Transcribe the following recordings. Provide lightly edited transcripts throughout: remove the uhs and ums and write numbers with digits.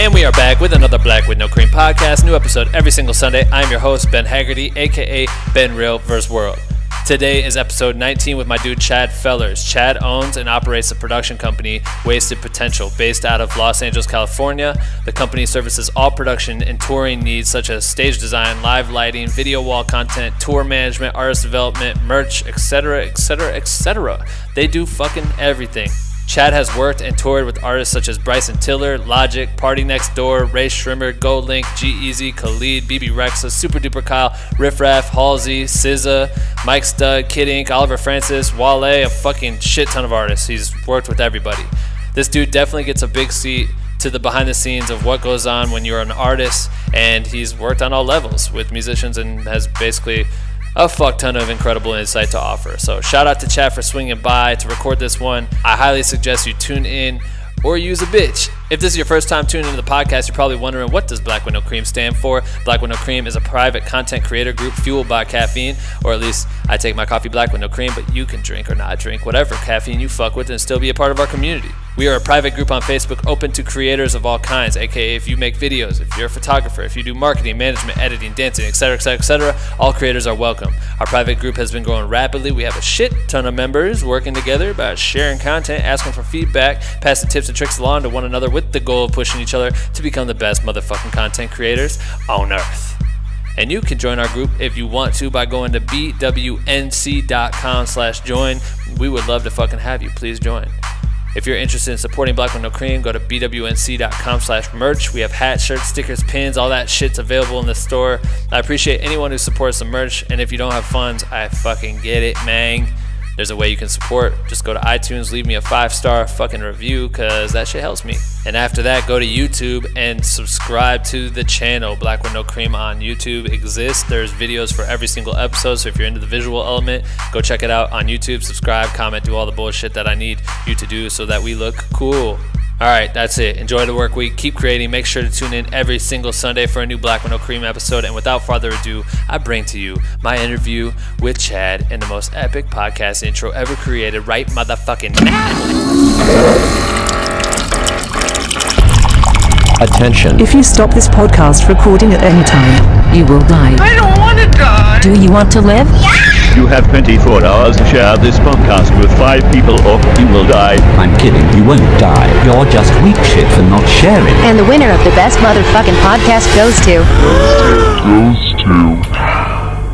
And we are back with another Black with No Cream podcast. New episode every single Sunday. I'm your host, Ben Haggerty, a.k.a. Ben Real vs. World. Today is episode 19 with my dude, Chad Fellers. Chad owns and operates a production company, Wasted Potential, based out of Los Angeles, California. The company services all production and touring needs such as stage design, live lighting, video wall content, tour management, artist development, merch, etc., etc., etc. They do fucking everything. Chad has worked and toured with artists such as Bryson Tiller, Logic, Party Next Door, Rae Sremmurd, GoldLink, G-Eazy, Khalid, BB Rexa, Super Duper Kyle, Riff Raff, Halsey, SZA, Mike Stud, Kid Ink, Oliver Francis, Wale, a fucking shit ton of artists. He's worked with everybody. This dude definitely gets a big seat to the behind the scenes of what goes on when you're an artist, and he's worked on all levels with musicians and has basically a fuck ton of incredible insight to offer. So shout out to Chad for swinging by to record this one. I highly suggest you tune in or use a bitch. If this is your first time tuning into the podcast, you're probably wondering, what does Black with No Cream stand for? Black with No Cream is a private content creator group fueled by caffeine, or at least I take my coffee black with no cream, but you can drink or not drink whatever caffeine you fuck with and still be a part of our community. We are a private group on Facebook open to creators of all kinds, aka if you make videos, if you're a photographer, if you do marketing, management, editing, dancing, etc., etc., etc., all creators are welcome. Our private group has been growing rapidly. We have a shit ton of members working together by sharing content, asking for feedback, passing tips and tricks along to one another with the goal of pushing each other to become the best motherfucking content creators on earth. And you can join our group if you want to by going to bwnc.com/join. We would love to fucking have you. Please join. If you're interested in supporting Black with No Cream, go to bwnc.com/merch. We have hats, shirts, stickers, pins, all that shit's available in the store. I appreciate anyone who supports the merch, and if you don't have funds, I fucking get it, man. There's a way you can support. Just go to iTunes, leave me a 5-star fucking review, because that shit helps me. And after that, go to YouTube and subscribe to the channel. Black with No Cream on YouTube exists. There's videos for every single episode, so if you're into the visual element, go check it out on YouTube. Subscribe, comment, do all the bullshit that I need you to do so that we look cool. All right, that's it. Enjoy the work week. Keep creating. Make sure to tune in every single Sunday for a new Black with No Cream episode. And without further ado, I bring to you my interview with Chad in the most epic podcast intro ever created right motherfucking now. Attention. If you stop this podcast recording at any time, you will die. I don't want to die. Do you want to live? Yeah. You have 24 hours to share this podcast with 5 people or you will die. I'm kidding, you won't die. You're just weak shit for not sharing. And the winner of the best motherfucking podcast goes to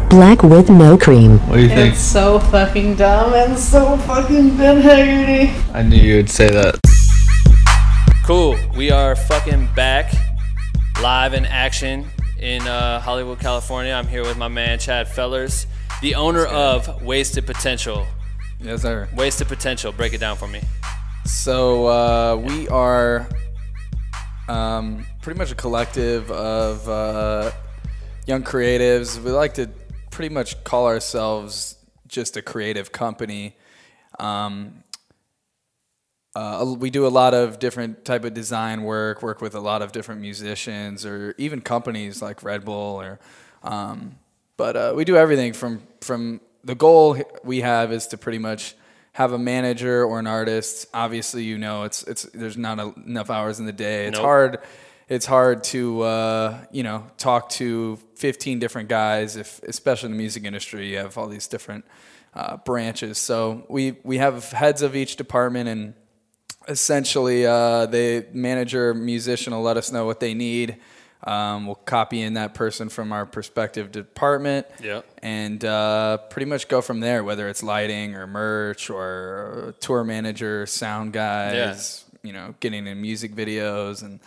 Black with No Cream. What do you think? It's so fucking dumb and so fucking Ben Haggerty. I knew you would say that. Cool. We are fucking back, live in action in Hollywood, California. I'm here with my man Chad Fellers, the owner of Wasted Potential. Yes, sir. Wasted Potential. Break it down for me. So we are pretty much a collective of young creatives. We like to pretty much call ourselves just a creative company. We do a lot of different type of design work with a lot of different musicians or even companies like Red Bull or but we do everything from the goal we have is to pretty much have a manager or an artist. Obviously, you know, it's there's not enough hours in the day. It's hard. It's hard to you know, talk to 15 different guys, especially in the music industry. You have all these different branches. So we have heads of each department, and essentially the manager, musician will let us know what they need. We'll copy in that person from our respective department, and pretty much go from there, whether it's lighting or merch or tour manager, sound guys, you know, getting in music videos and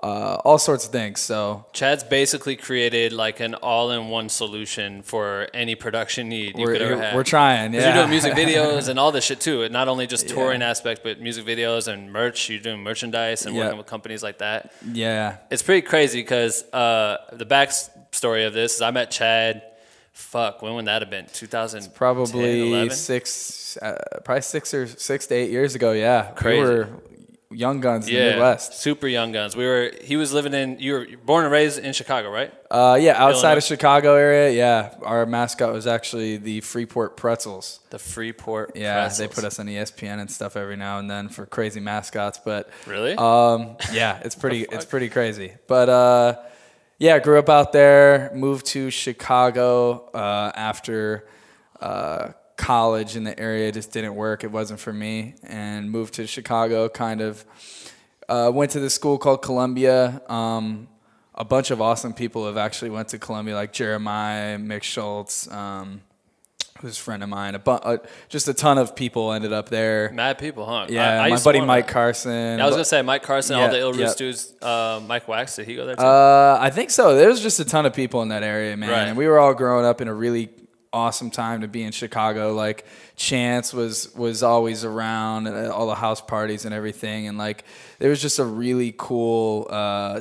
all sorts of things. So Chad's basically created like an all-in-one solution for any production need you could ever have. We're trying, yeah. You're doing music videos and all this shit too. Not only just touring aspect, but music videos and merch. You're doing merchandise and working with companies like that. Yeah. It's pretty crazy because the backstory of this is I met Chad, when would that have been? 2010, probably 11? six to 8 years ago, yeah. Crazy. young guns in the Midwest. Super young guns. He was living in. You were born and raised in Chicago, right? Yeah, outside Illinois? of Chicago area. Yeah, our mascot was actually the Freeport Pretzels. The Freeport. Yeah, Pretzels. they put us on ESPN and stuff every now and then for crazy mascots. But really, yeah, it's pretty crazy. But yeah, grew up out there. Moved to Chicago after college in the area. Just didn't work. It wasn't for me, and moved to Chicago. Kind of went to this school called Columbia. A bunch of awesome people have actually went to Columbia, like Jeremiah, Mick Schultz, who's a friend of mine. Just a ton of people ended up there. Mad people, huh? Yeah, I my used buddy to Mike Carson. Yeah, I was gonna say Mike Carson, all the Ill Roost yeah. dudes. Mike Wax, did he go there too? I think so. There was just a ton of people in that area, man. Right. And we were all growing up in a really awesome time to be in Chicago. Like Chance was always around at all the house parties and everything, and like there was just a really cool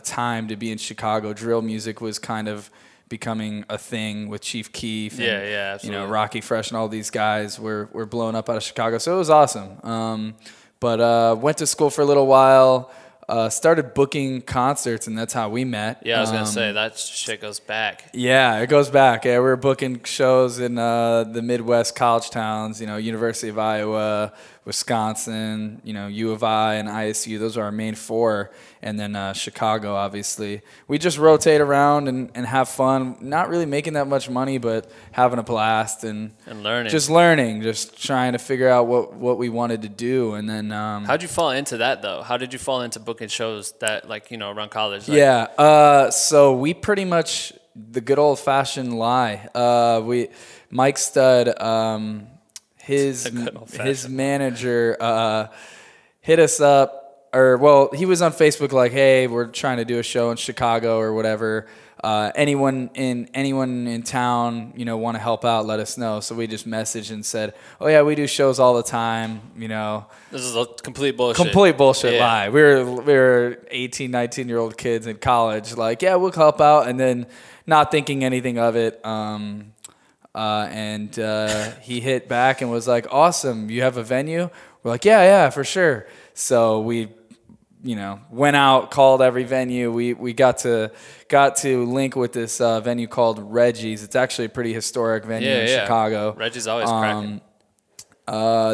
time to be in Chicago. Drill music was kind of becoming a thing with Chief Keef and absolutely. Rocky Fresh and all these guys were blown up out of Chicago. So it was awesome. But went to school for a little while. Started booking concerts, and that's how we met. Yeah, I was going to say, that shit goes back. Yeah, it goes back. Yeah, we were booking shows in the Midwest college towns, University of Iowa, Wisconsin, U of I and ISU. Those are our main four. And then Chicago, obviously. We just rotate around and have fun. Not really making that much money, but having a blast and learning. Just trying to figure out what we wanted to do. And then how'd you fall into that, though? How did you fall into booking shows that, around college? So we pretty much, the good old-fashioned lie. Mike Stud, his manager hit us up. He was on Facebook like, hey, we're trying to do a show in Chicago or whatever. Anyone in town, want to help out, let us know. So we just messaged and said, oh yeah, we do shows all the time, This is a complete bullshit. Complete bullshit lie. We were 18, 19-year-old kids in college, like, yeah, we'll help out, and then not thinking anything of it. And he hit back and was like, awesome, you have a venue? We're like, yeah, for sure. So we went out, called every venue. We got to link with this venue called Reggie's. It's actually a pretty historic venue in Chicago. Reggie's always cracking.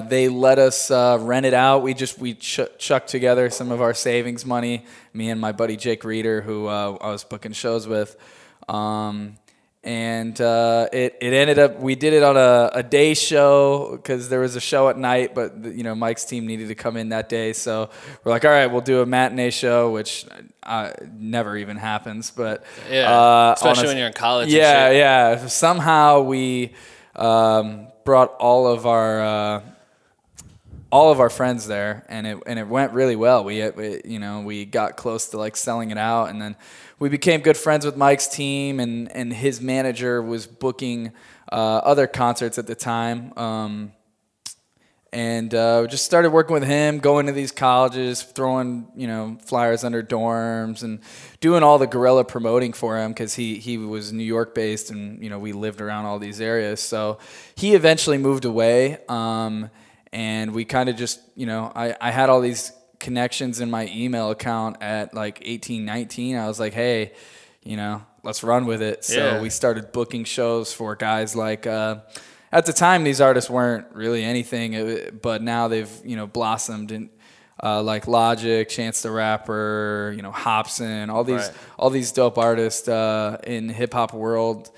They let us rent it out. We chucked together some of our savings money, me and my buddy Jake Reeder, who I was booking shows with. And it ended up, we did it on a day show because there was a show at night, but Mike's team needed to come in that day. So we're like, all right, we'll do a matinee show, which never even happens. But especially when you're in college. Yeah. Somehow we brought all of our friends there, and it went really well. We got close to like selling it out, and then we became good friends with Mike's team, and his manager was booking other concerts at the time. And just started working with him, going to these colleges, throwing flyers under dorms, and doing all the guerrilla promoting for him because he was New York based, and we lived around all these areas. So he eventually moved away, and we kind of just I had all these connections in my email account at like 18, 19. I was like, hey, let's run with it. So we started booking shows for guys like, at the time, these artists weren't really anything, but now they've, blossomed in, like Logic, Chance the Rapper, Hobson, all these dope artists in the hip hop world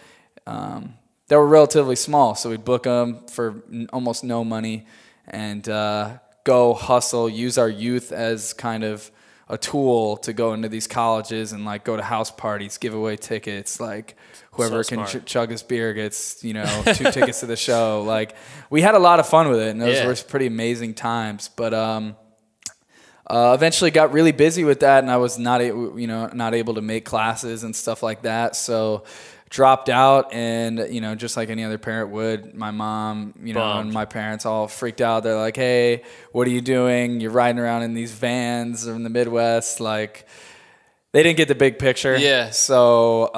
that were relatively small. So we'd book them for almost no money and go hustle, use our youth as kind of a tool to go into these colleges and like go to house parties, give away tickets, like whoever can chug his beer gets 2 tickets to the show. Like we had a lot of fun with it, and those were pretty amazing times. But eventually got really busy with that, and I was not able to make classes and stuff like that. So dropped out, and just like any other parent would, my mom, and my parents all freaked out. They're like, "Hey, what are you doing? You're riding around in these vans in the Midwest." Like, they didn't get the big picture. Yeah. So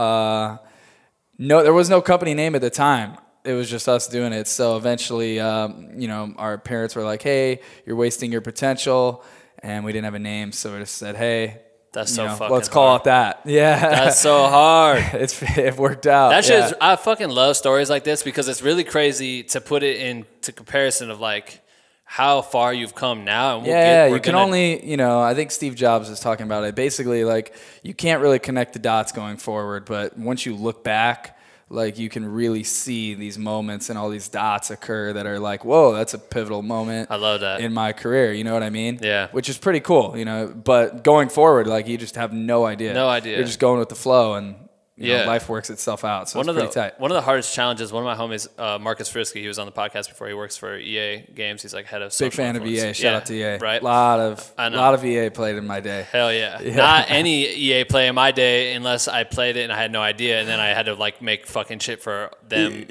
no, there was no company name at the time. It was just us doing it. So eventually, our parents were like, "Hey, you're wasting your potential." and we didn't have a name, so we just said, hey. That's so fucking let's call hard. it that. Yeah. That's so hard. It worked out. That shit is, I fucking love stories like this because it's really crazy to put it into comparison of like how far you've come now. And you can only, I think Steve Jobs is talking about it. Basically, like, you can't really connect the dots going forward, but once you look back, like, you can really see these moments and all these dots occur that are like, whoa, that's a pivotal moment. I love that. In my career, you know what I mean? Yeah. Which is pretty cool, but going forward, like, you just have no idea. No idea. You're just going with the flow, and life works itself out. So it's pretty tight. One of the hardest challenges, one of my homies, Marcus Frisky, he was on the podcast before. He works for EA Games. He's like head of social Big fan influence. of EA. Shout out to EA. Right? A lot of EA played in my day. Hell yeah. Not any EA play in my day unless I played it and I had no idea, and then I had to like make fucking shit for them.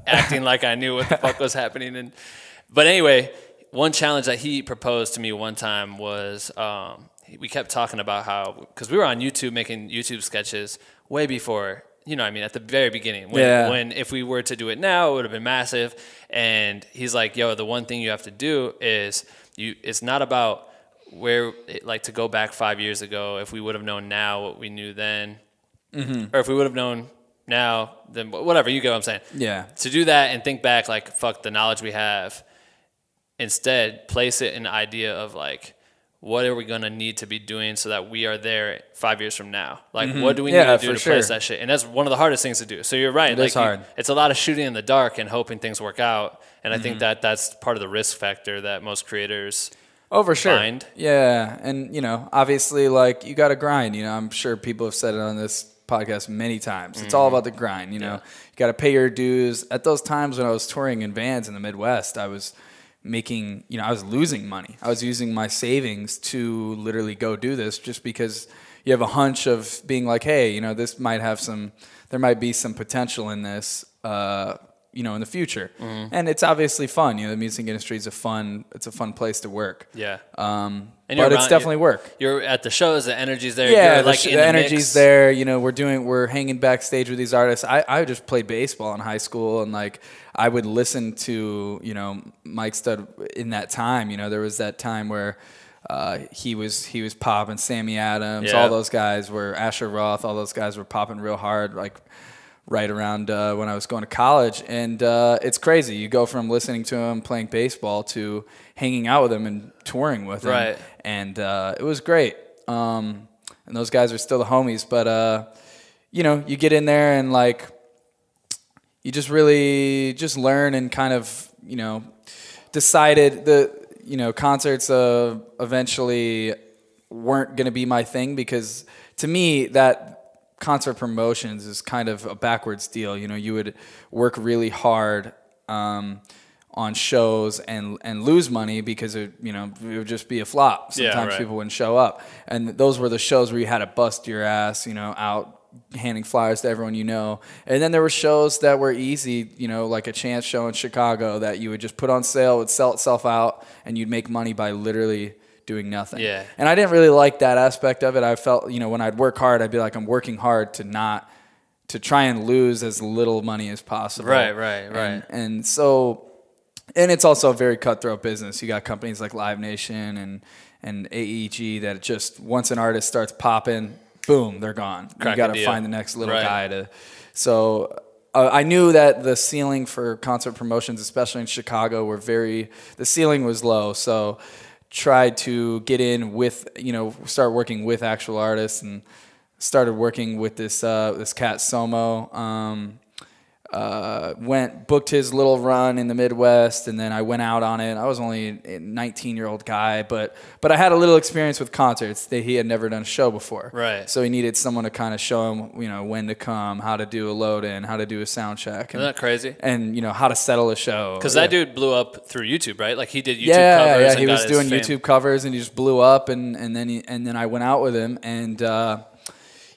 Acting like I knew what the fuck was happening. But anyway, one challenge that he proposed to me one time was we kept talking about how, because we were on YouTube making YouTube sketches way before, at the very beginning. When if we were to do it now, it would have been massive. And he's like, yo, the one thing you have to do is it's not about to go back 5 years ago, if we would have known now what we knew then, or if we would have known now, then whatever, you get what I'm saying. Yeah. To do that and think back, like, fuck the knowledge we have, instead place it in the idea of like, what are we going to need to be doing so that we are there 5 years from now? Like, what do we need to do to place that shit? And that's one of the hardest things to do. So you're right. It's hard. It's a lot of shooting in the dark and hoping things work out. And I think that's part of the risk factor that most creators for sure. find. Yeah. And, obviously, like, you got to grind. I'm sure people have said it on this podcast many times. It's all about the grind. You got to pay your dues. At those times when I was touring in vans in the Midwest, I was making, I was losing money. I was using my savings to literally go do this just because you have a hunch of being like, hey, this might have there might be some potential in this, in the future. And it's obviously fun. The music industry is it's a fun place to work. Yeah. But it's definitely work. You're at the shows, the energy's there. Yeah, you're the energy's there. We're hanging backstage with these artists. I just played baseball in high school, and like, I would listen to, Mike Stud in that time. There was that time where he was popping, Sammy Adams, all those guys were, Asher Roth, all those guys were popping real hard, like right around when I was going to college. And it's crazy. You go from listening to him playing baseball to hanging out with him and touring with him. Right. And it was great. And those guys are still the homies. But, you get in there and like, you just really just learn and kind of, decided concerts eventually weren't going to be my thing, because to me that concert promotions is kind of a backwards deal. You would work really hard on shows and lose money because it would just be a flop. Sometimes people wouldn't show up. And those were the shows where you had to bust your ass, out handing flyers to everyone and then there were shows that were easy, like a chance show in Chicago that you would just put on sale, would sell itself out, and you'd make money by literally doing nothing. Yeah. And I didn't really like that aspect of it. I felt, when I'd work hard, I'd be like, I'm working hard to try and lose as little money as possible. Right. And so, and it's also a very cutthroat business. You got companies like Live Nation and AEG that just, once an artist starts popping, boom, they're gone. You got to find the next little guy to. So I knew that the ceiling for concert promotions, especially in Chicago, the ceiling was low. So tried to get in with, start working with actual artists, and started working with this cat Somo. Booked his little run in the Midwest, and then I went out on it. I was only a 19-year-old guy, but I had a little experience with concerts. He had never done a show before. Right. So he needed someone to kind of show him, when to come, how to do a load-in, how to do a sound check. Isn't that crazy? And, how to settle a show. Because that dude blew up through YouTube, right? Like, he did YouTube covers. Yeah, he was doing YouTube covers, and he just blew up, and then I went out with him, and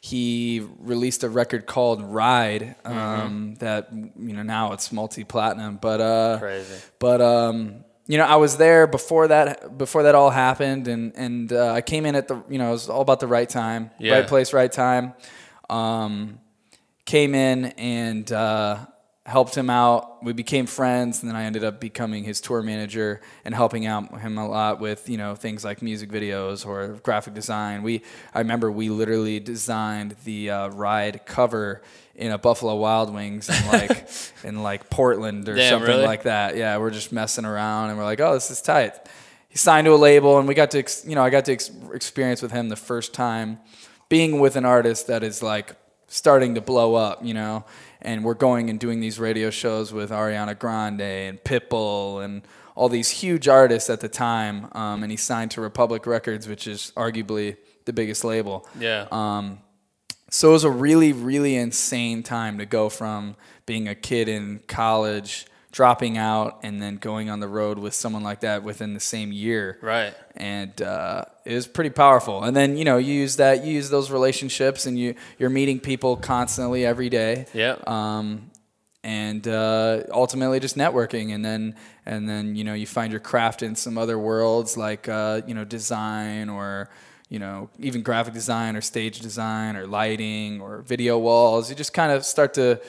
he released a record called Ride, that, now it's multi-platinum, but, crazy. But, I was there before that all happened, and I came in at the, it was all about the right time, right place, right time. Came in and helped him out. We became friends, and then I ended up becoming his tour manager and helping out him a lot with, you know, things like music videos or graphic design. I remember we literally designed the ride cover in a Buffalo Wild Wings in like Portland or something really? like that. Yeah, we're just messing around, and we're like, oh, this is tight. He signed to a label, and we got to, I got to experience with him the first time being with an artist that is like starting to blow up, you know. And we're going and doing these radio shows with Ariana Grande and Pitbull and all these huge artists at the time. And he signed to Republic Records, which is arguably the biggest label. Yeah. So it was a really, really insane time to go from being a kid in college, dropping out, and then going on the road with someone like that within the same year. Right. And it was pretty powerful. And then, you know, you use those relationships, and you're meeting people constantly every day. Yeah. And ultimately just networking, and then you know, you find your craft in some other worlds, like you know, design, or you know, even graphic design or stage design or lighting or video walls. You just kind of start to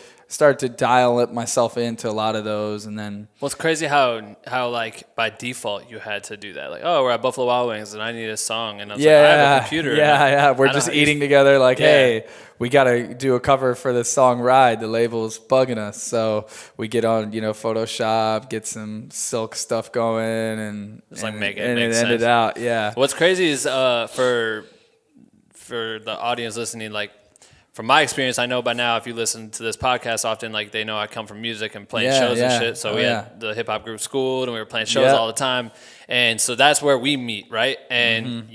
dial up myself into a lot of those. And then, well, it's crazy how like by default you had to do that. Like, oh, we're at Buffalo Wild Wings and I need a song, and I was like, I have a computer. Yeah. We're just eating together. Like, hey, we got to do a cover for the song Ride. The label's bugging us, so we get on, you know, Photoshop, get some silk stuff going, and just like make it end it out. Yeah. What's crazy is for the audience listening, like, from my experience, I know by now, if you listen to this podcast often, like, they know I come from music and playing shows and shit. So we had the hip hop group schooled, and we were playing shows all the time. And so that's where we meet, right? And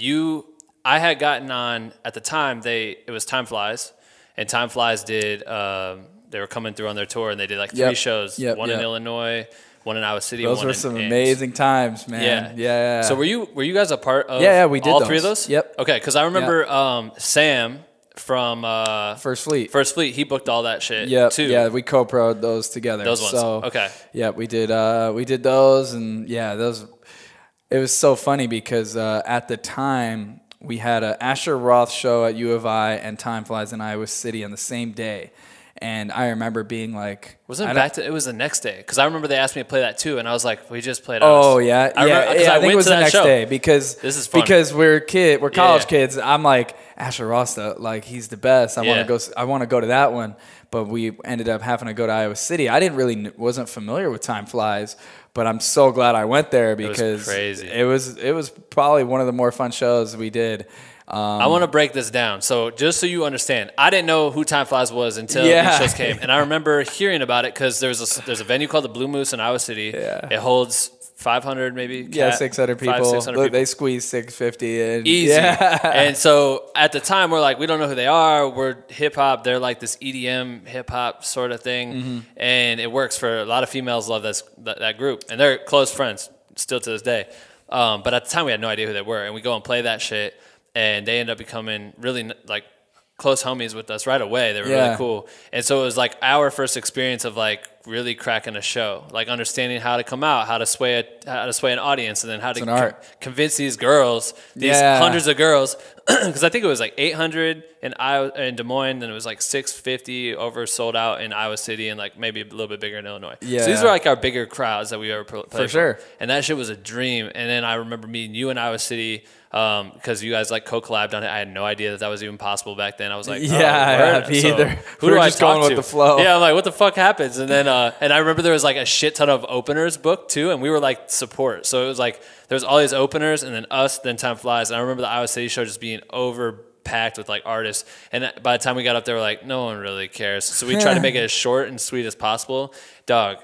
I had gotten on at the time. It was Time Flies, and Time Flies did. They were coming through on their tour, and they did like 3 shows. One in Illinois, one in Iowa City. Those one were in some Ames. amazing times, man. Yeah. So were you guys a part of? Yeah, we did all those. 3 of those. Yep. Okay, because I remember Sam from First Fleet. He booked all that shit too. Yeah, we co-pro'd those together. Those ones. So, okay. Yeah, we did those, and those. It was so funny because at the time we had a Asher Roth show at U of I and Time Flies in Iowa City on the same day. And I remember being like, it was the next day, because I remember they asked me to play that too, and I was like, we just played. Oh yeah, I think it was the next day because this is funny. Because we're college kids. I'm like, Asher Ross, like, he's the best. I want to go to that one, but we ended up having to go to Iowa City. I wasn't familiar with Time Flies, but I'm so glad I went there because it was crazy. It was probably one of the more fun shows we did. I want to break this down. So just so you understand, I didn't know who Time Flies was until these shows came. And I remember hearing about it because there's a venue called the Blue Moose in Iowa City. Yeah. It holds 500 maybe. 600 people. 600 people. They squeeze 650 in. Easy. Yeah. And so at the time, we're like, we don't know who they are. We're hip-hop. They're like this EDM hip-hop sort of thing. Mm-hmm. And it works for a lot of females love that group. And they're close friends still to this day. But at the time, we had no idea who they were. And we go and play that shit. And they end up becoming really like close homies with us right away. They were really cool. And so it was like our first experience of like really cracking a show, like understanding how to come out, how to sway an audience, and then how to convince these girls, hundreds of girls, because I think it was like 800 in Des Moines, then it was like 650 sold out in Iowa City, and like maybe a little bit bigger in Illinois. Yeah. So these were like our bigger crowds that we ever played for. Sure. And that shit was a dream. And then I remember meeting you in Iowa City, because you guys like co-collabed on it. I had no idea that was even possible back then. I was like, me either. Who do I just going talk with to? The flow. Yeah, I'm like, what the fuck happens? And then and I remember there was like a shit ton of openers booked too, and we were like support. So it was like there was all these openers, and then us, then Time Flies. And I remember the Iowa City show just being overpacked with like artists. And by the time we got up there, we're like, no one really cares. So we tried to make it as short and sweet as possible. Dog.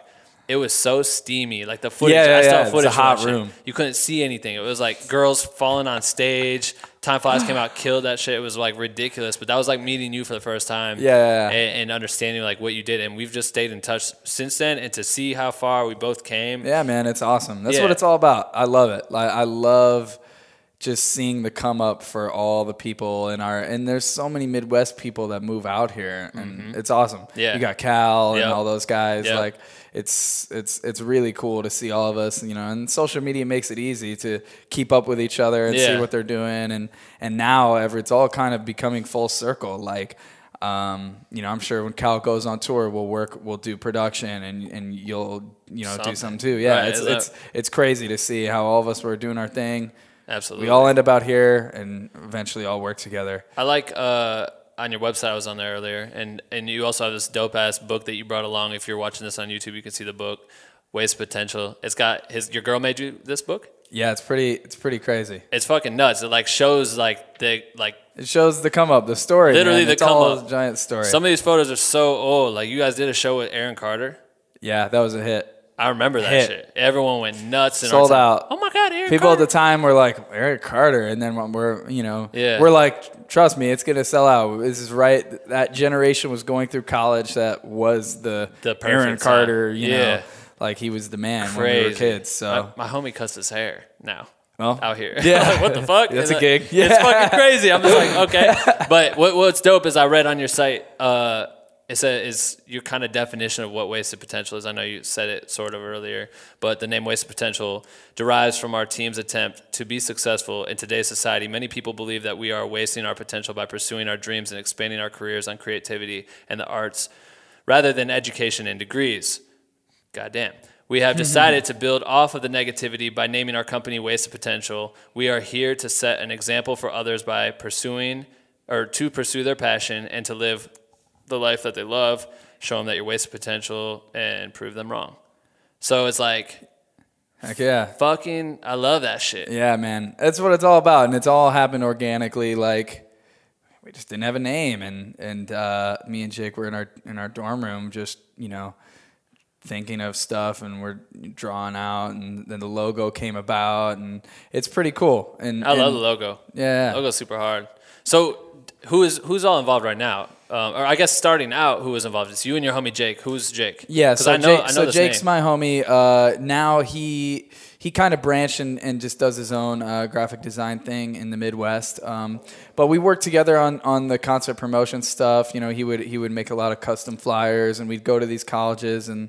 It was so steamy, like the footage. I saw footage. It's a hot room. You couldn't see anything. It was like girls falling on stage. Time Flies came out, killed that shit. It was like ridiculous. But that was like meeting you for the first time. And understanding like what you did. And we've just stayed in touch since then. And to see how far we both came. Yeah, man, it's awesome. That's what it's all about. I love it. Like, I love just seeing the come up for all the people and there's so many Midwest people that move out here, and it's awesome. Yeah, you got Cal and all those guys. Like, it's really cool to see all of us, and social media makes it easy to keep up with each other and see what they're doing, and now it's all kind of becoming full circle. Like, I'm sure when Cal goes on tour, we'll do production, and you'll do something too. Yeah, right, it's crazy to see how all of us were doing our thing. Absolutely, we all end up out here, and eventually all work together. I like on your website, I was on there earlier, and you also have this dope ass book that you brought along. If you're watching this on YouTube, you can see the book, Waste Potential. It's got your girl made you this book. Yeah, it's pretty crazy. It's fucking nuts. It shows It shows the come up, the story. Literally, man. It's all a giant story. Some of these photos are so old. Like, you guys did a show with Aaron Carter. Yeah, that was a hit. I remember that shit. Everyone went nuts. And sold out. Oh my God, Aaron People Carter. at the time were like, Aaron Carter. And then when Yeah. we're like, trust me, it's going to sell out. This is right. That generation was going through college. That was the Aaron Carter, you know, like he was the man when we were kids. So my homie cuts his hair now. Well, out here. Yeah. What the fuck? That's a gig. Yeah. It's fucking crazy. I'm just like, okay. But what's dope is I read on your site, is your kind of definition of what wasted potential is. I know you said it sort of earlier, but the name wasted potential derives from our team's attempt to be successful in today's society. Many people believe that we are wasting our potential by pursuing our dreams and expanding our careers on creativity and the arts rather than education and degrees. Goddamn. We have decided to build off of the negativity by naming our company Wasted Potential. We are here to set an example for others by pursue their passion and to live the life that they love, show them that you're wasted potential, and prove them wrong. So it's like, heck yeah. Fucking, I love that shit. Yeah, man. That's what it's all about. And it's all happened organically. Like, we just didn't have a name. And me and Jake were in our dorm room just, thinking of stuff, and we're drawing out, and then the logo came about, and it's pretty cool. And I love the logo. Yeah. The logo's super hard. So who's all involved right now? Or I guess starting out, who was involved? It's you and your homie Jake. Who's Jake? Yeah, so I know this Jake's name. my homie. Now he kind of branched and just does his own graphic design thing in the Midwest. But we worked together on the concert promotion stuff. He would make a lot of custom flyers, and we'd go to these colleges and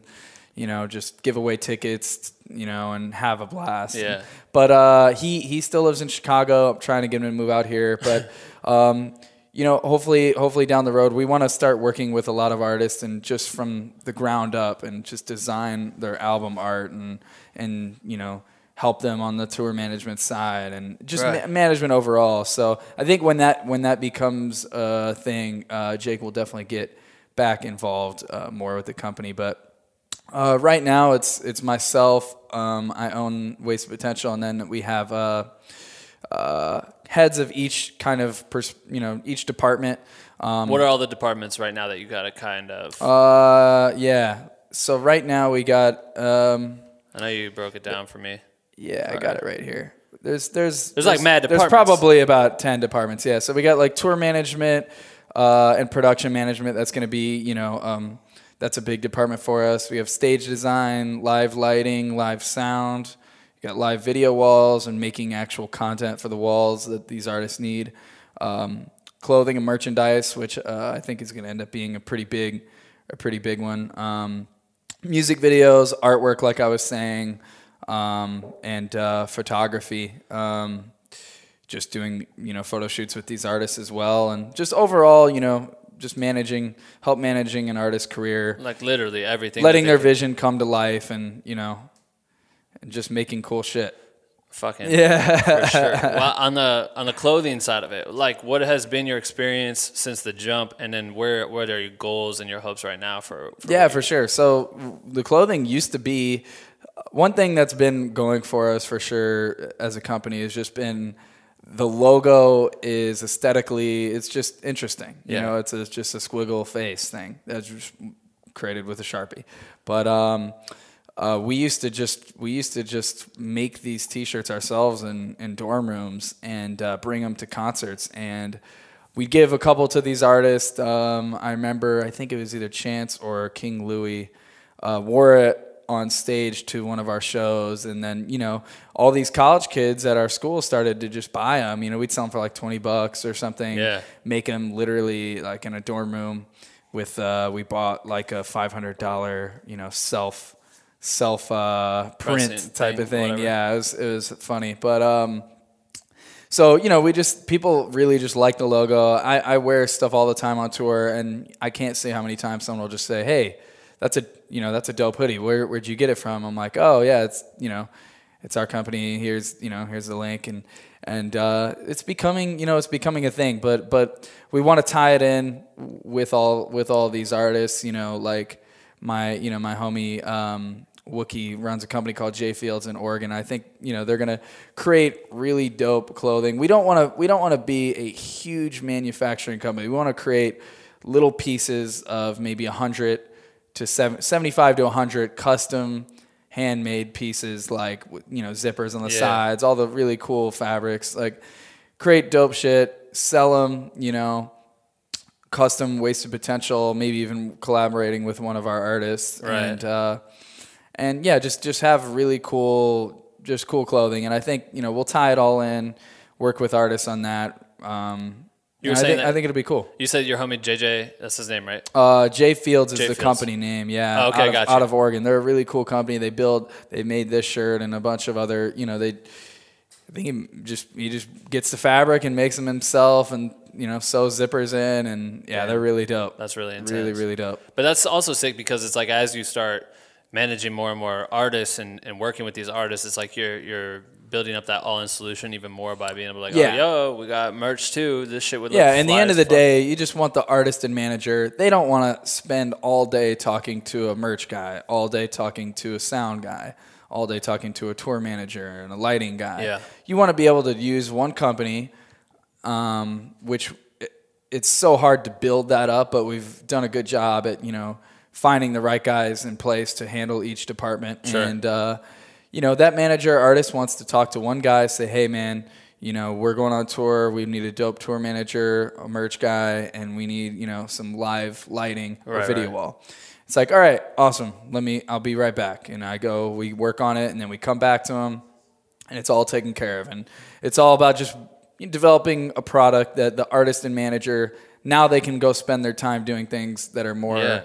just give away tickets, and have a blast. Yeah. But he still lives in Chicago. I'm trying to get him to move out here, but. Hopefully down the road, we want to start working with a lot of artists and just from the ground up and just design their album art and help them on the tour management side and just management overall. So I think when that becomes a thing, Jake will definitely get back involved more with the company. But right now it's myself. I own Wasted Potential, and then we have heads of each kind of each department. What are all the departments right now that you got to kind of? Yeah. So right now we got. I know you broke it down for me. Yeah, I got it right here. There's like mad departments. There's probably about 10 departments. Yeah. So we got like tour management and production management. That's going to be that's a big department for us. We have stage design, live lighting, live sound. You got live video walls and making actual content for the walls that these artists need. Clothing and merchandise, which I think is going to end up being a pretty big one. Music videos, artwork, like I was saying, and photography. Just doing photo shoots with these artists as well, and just overall just help managing an artist's career. Like literally everything. Letting their vision come to life, and and just making cool shit. Fucking yeah, for sure. Well, on the clothing side of it, like what has been your experience since the jump, and then what are your goals and your hopes right now for for sure. So the clothing used to be one thing that's been going for us for sure as a company has just been the logo is aesthetically, it's just interesting. It's just a squiggle face thing that's just created with a Sharpie, but we used to just make these T-shirts ourselves in dorm rooms and bring them to concerts, and we'd give a couple to these artists. I remember, I think it was either Chance or King Louie wore it on stage to one of our shows, and then all these college kids at our school started to just buy them. We'd sell them for like $20 or something. Yeah. Make them literally like in a dorm room with we bought like a $500 self print type of thing. Whatever. Yeah, it was funny. But So, people really just like the logo. I wear stuff all the time on tour, and I can't say how many times someone will just say, hey, that's a dope hoodie. Where'd you get it from? I'm like, oh yeah, it's our company. Here's the link. And it's becoming a thing, but we want to tie it in with all these artists, like my homie, Wookie runs a company called J Fields in Oregon. I think they're gonna create really dope clothing. We don't want to be a huge manufacturing company. We want to create little pieces of maybe 100 to 75 to 100 custom handmade pieces, like zippers on the sides, all the really cool fabrics. Like create dope shit, sell them. Custom Wasted Potential, maybe even collaborating with one of our artists, right? And yeah, just have really cool clothing. And I think, we'll tie it all in, work with artists on that. I think it'll be cool. You said your homie JJ, that's his name, right? J Fields is the company name, yeah. Oh, okay, out of Oregon. They're a really cool company. They made this shirt and a bunch of other, I think he just gets the fabric and makes them himself and, sews zippers in, and they're really dope. That's really intense. Really, really dope. But that's also sick because it's like as you start managing more and more artists and working with these artists, it's like you're building up that all-in solution even more by being able to like, oh, yo, we got merch too. This shit would look in the end of the day, you just want the artist and manager. They don't want to spend all day talking to a merch guy, all day talking to a sound guy, all day talking to a tour manager and a lighting guy. Yeah. You want to be able to use one company, which it's so hard to build that up, but we've done a good job at, finding the right guys in place to handle each department. Sure. And, that manager artist wants to talk to one guy, say, hey, man, we're going on tour. We need a dope tour manager, a merch guy, and we need, some live lighting or video wall. It's like, all right, awesome. I'll be right back. And we work on it, and then we come back to them, and it's all taken care of. And it's all about just developing a product that the artist and manager, now they can go spend their time doing things that are more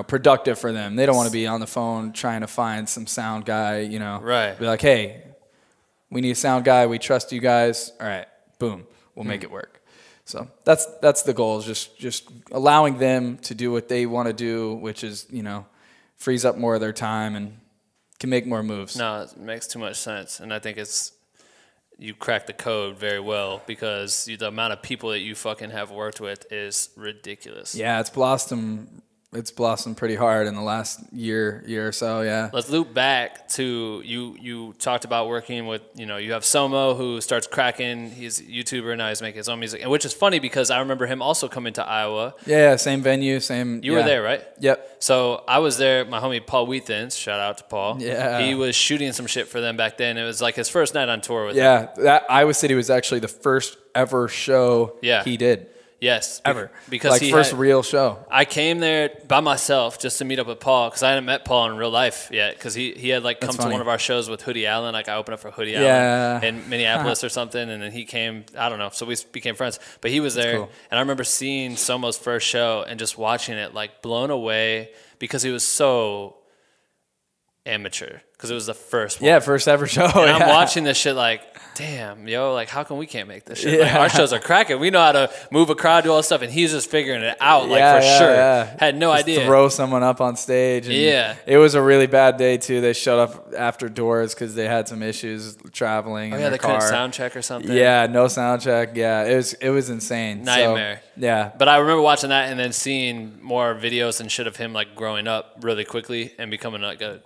productive for them. They don't want to be on the phone trying to find some sound guy, Right. Be like, hey, we need a sound guy. We trust you guys. All right, boom, we'll make it work. So that's the goal, is just allowing them to do what they want to do, which is, frees up more of their time and can make more moves. No, it makes too much sense. And I think you cracked the code very well because the amount of people that you fucking have worked with is ridiculous. Yeah, it's blossomed pretty hard in the last year or so, yeah. Let's loop back to you talked about working with, you have Somo who starts cracking. He's a YouTuber, now he's making his own music. And which is funny because I remember him also coming to Iowa. Yeah, same venue, You were there, right? Yep. So I was there, my homie Paul Wheathins, shout out to Paul. Yeah. He was shooting some shit for them back then. It was like his first night on tour with them. Yeah, that Iowa City was actually the first ever show he did. Yes. Ever. Because he first real show. I came there by myself just to meet up with Paul because I hadn't met Paul in real life yet because he had come to one of our shows with Hoodie Allen. Like I opened up for Hoodie Allen in Minneapolis or something, and then he came, I don't know, so we became friends. But he was there, cool. And I remember seeing Somo's first show and just watching it, like blown away because he was so amateur because it was the first one. Yeah, first ever show. And I'm watching this shit like, damn, yo, like how come we can't make this shit? Like our shows are cracking. We know how to move a crowd, do all this stuff, and he's just figuring it out, like for sure. Yeah. Had no idea. Throw someone up on stage. And it was a really bad day too. They showed up after doors because they had some issues traveling. They couldn't sound check or something. Yeah, no sound check. Yeah, it was insane. Nightmare. So, yeah. But I remember watching that and then seeing more videos and shit of him like growing up really quickly and becoming like a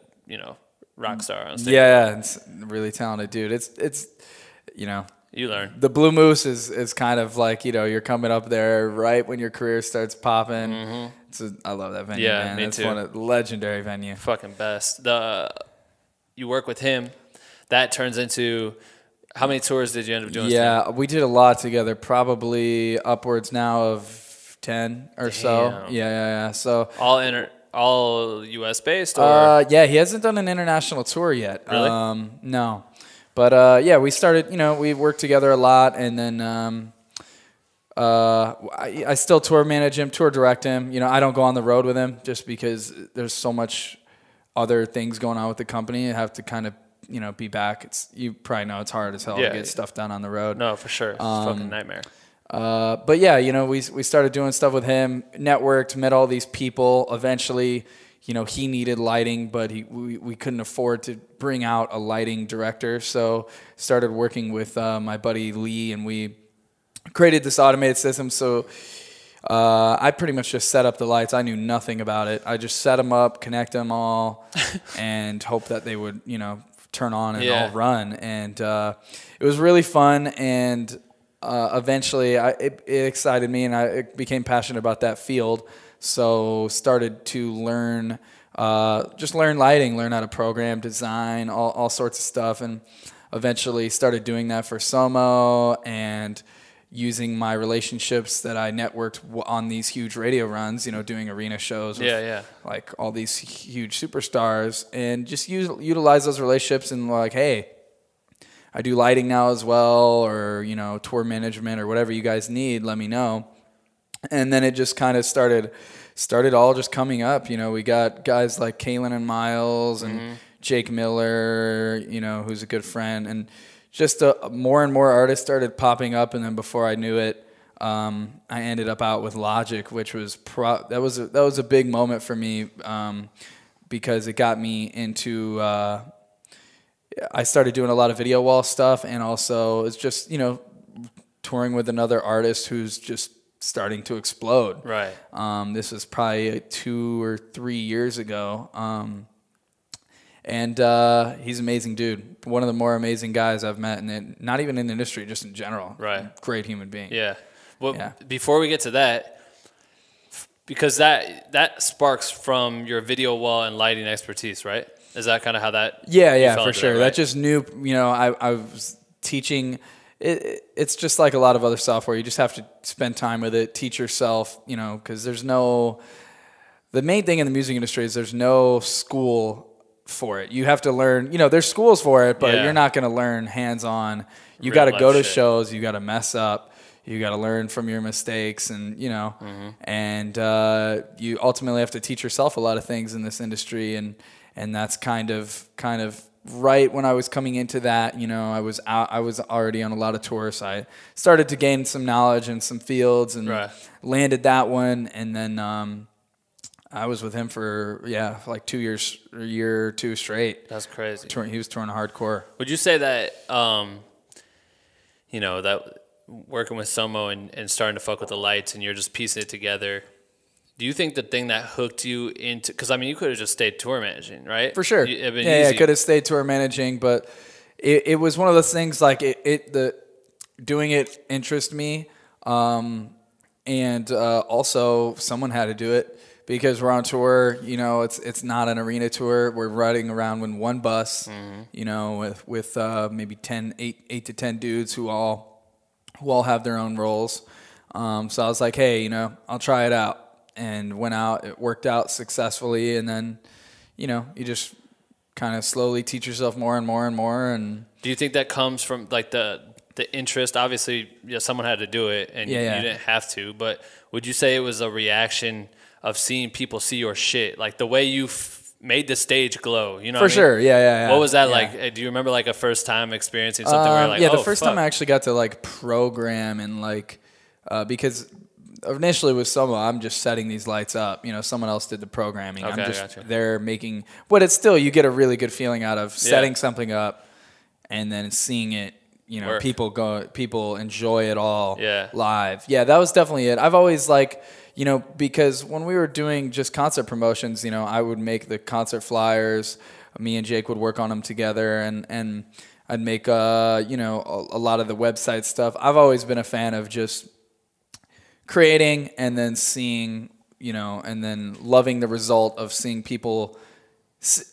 rock star on stage. Yeah, it's a really talented dude. It's you learn. The Blue Moose is kind of like, you're coming up there right when your career starts popping. Mm-hmm. I love that venue, man. Me too. One of legendary venue. Fucking best. You work with him, that turns into, how many tours did you end up doing? Yeah, we did a lot together, probably upwards now of 10 or so. Yeah. So all U.S. based? Or? Yeah, he hasn't done an international tour yet. Really? No. But we started, we worked together a lot, and then I still tour manage him, tour direct him. I don't go on the road with him just because there's so much other things going on with the company. I have to kind of, be back. You probably know it's hard as hell to get stuff done on the road. No, for sure. It's a fucking nightmare. But yeah, we started doing stuff with him, networked, met all these people. Eventually, he needed lighting, but we couldn't afford to bring out a lighting director. So started working with my buddy Lee, and we created this automated system. So I pretty much just set up the lights. I knew nothing about it. I just set them up, connect them all, and hope that they would, turn on and all run. And it was really fun. And eventually, it excited me, and I became passionate about that field. So started to learn lighting, learn how to program, design, all sorts of stuff, and eventually started doing that for Somo and using my relationships that I networked on these huge radio runs, doing arena shows with like all these huge superstars, and just utilize those relationships and like, hey, I do lighting now as well, or, tour management or whatever you guys need, let me know. And then it just kind of started all just coming up. We got guys like Kalen and Miles and Jake Miller, who's a good friend, and just more and more artists started popping up. And then before I knew it, I ended up out with Logic, which was that was a big moment for me, because it got me into. I started doing a lot of video wall stuff, and also it's just touring with another artist who's just starting to explode. Right. This was probably 2 or 3 years ago. And he's an amazing dude. One of the more amazing guys I've met, and not even in the industry, just in general. Right. Great human being. Yeah. Well, before we get to that, because that sparks from your video wall and lighting expertise, right? Is that kind of how that? Yeah, for sure. That just knew. I was teaching. It's just like a lot of other software. You just have to spend time with it, teach yourself. Because there's no. The main thing in the music industry is there's no school for it. You have to learn. There's schools for it, but you're not going to learn hands-on. You got to go to shows. You got to mess up. You got to learn from your mistakes, and and you ultimately have to teach yourself a lot of things in this industry, and that's kind of right when I was coming into that. I was already on a lot of tours. So I started to gain some knowledge in some fields, and landed that one, and then I was with him for like 2 years, a year or two straight. That's crazy. He was touring hardcore. Would you say that that working with Somo and starting to fuck with the lights, and you're just piecing it together, do you think the thing that hooked you into, because you could have just stayed tour managing, right? For sure. I could have stayed tour managing, but it was one of those things, like doing it interested me, and also someone had to do it, because we're on tour. It's not an arena tour. We're riding around in one bus, with maybe 8 to 10 dudes who all have their own roles. So I was like, hey, I'll try it out. And went out. It worked out successfully. And then, you just kind of slowly teach yourself more and more and more. And do you think that comes from like the interest? Obviously, someone had to do it, and you didn't have to. But would you say it was a reaction of seeing people see your shit, like the way you made the stage glow? For sure. Yeah. What was that like? Do you remember like a first time experiencing something where you're like, the first time I actually got to like program and like because initially with Somo, I'm just setting these lights up. Someone else did the programming. Okay, I'm just there making, but it's still, you get a really good feeling out of setting something up and then seeing it. People enjoy it all live. Yeah, that was definitely it. I've always because when we were doing just concert promotions, I would make the concert flyers. Me and Jake would work on them together, and I'd make a lot of the website stuff. I've always been a fan of just creating and then seeing, and then loving the result of seeing people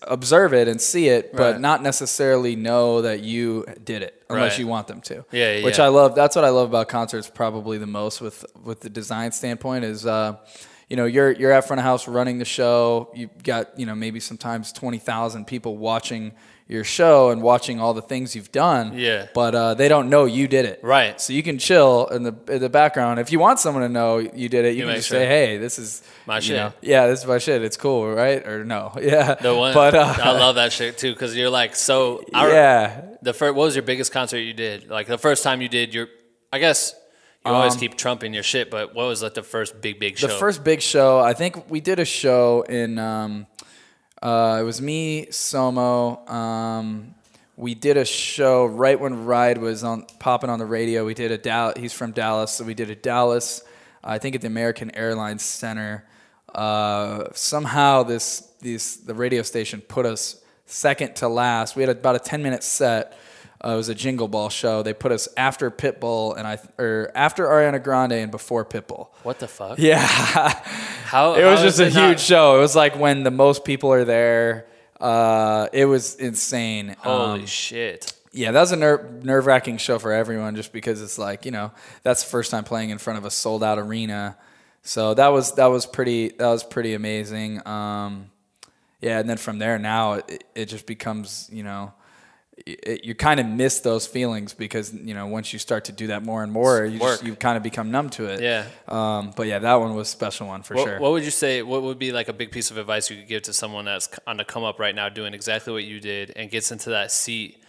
observe it and see it, but not necessarily know that you did it unless you want them to. I love. That's what I love about concerts probably the most with the design standpoint is, you're at front of house running the show. You've got, maybe sometimes 20,000 people watching your show and watching all the things you've done. Yeah. But they don't know you did it. Right. So you can chill in the background. If you want someone to know you did it, you can just say, "Hey, this is my shit." Yeah, this is my shit. It's cool, right? Or no? Yeah. The one. But I love that shit too, because you're like so. Yeah. What was your biggest concert you did? Like the first time you did I guess. You always keep trumping your shit, but what was like the first big show? The first big show, I think we did a show in, it was me, Somo. We did a show right when Ride was popping on the radio. We did he's from Dallas, so we did a Dallas, I think at the American Airlines Center. Somehow the radio station put us second to last. We had about a 10-minute set. It was a Jingle Ball show. They put us after Pitbull after Ariana Grande and before Pitbull. What the fuck? Yeah. It was just a huge show. It was like when the most people are there. It was insane. Holy shit. Yeah, that was a nerve-wracking show for everyone just because it's like, that's the first time playing in front of a sold-out arena. So that was pretty amazing. Yeah, and then from there now it just becomes, you kind of miss those feelings because once you start to do that more and more, you kind of become numb to it. Yeah. But yeah, that one was a special one for sure. What would you say? What would be like a big piece of advice you could give to someone that's on the come up right now, doing exactly what you did, and gets into that seat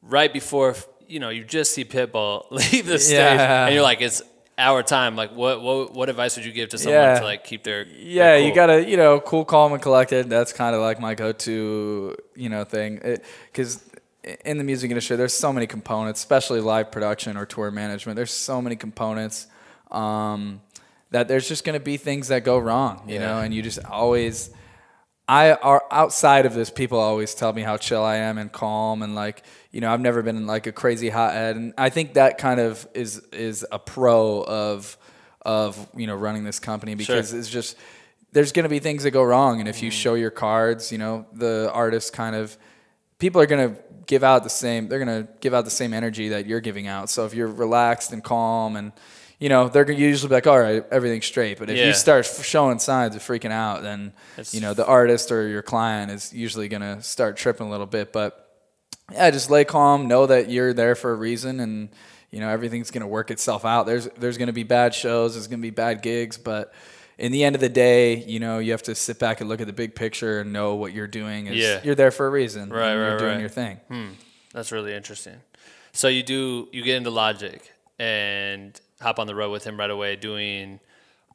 right before you just see Pitbull leave the stage, and you're like, it's our time. Like, what advice would you give to someone to like keep their their cool? You gotta cool, calm, and collected. That's kind of like my go-to thing because. In the music industry, there's so many components, especially live production or tour management. There's so many components that there's just going to be things that go wrong, you know, and you just always. Outside of this, people always tell me how chill I am and calm, and like I've never been like a crazy hothead, and I think that kind of is a pro of running this company because it's just there's going to be things that go wrong, and if you show your cards, the artist kind of. People are going to give out the same energy that you're giving out. So if you're relaxed and calm and, they're going to usually be like, all right, everything's straight. But if you start showing signs of freaking out, then, the artist or your client is usually going to start tripping a little bit. But yeah, just lay calm, know that you're there for a reason and, everything's going to work itself out. There's going to be bad shows. There's going to be bad gigs, but in the end of the day, you have to sit back and look at the big picture and know what you're doing. You're there for a reason. Right, you're right, doing your thing. That's really interesting. So you get into Logic and hop on the road with him right away, doing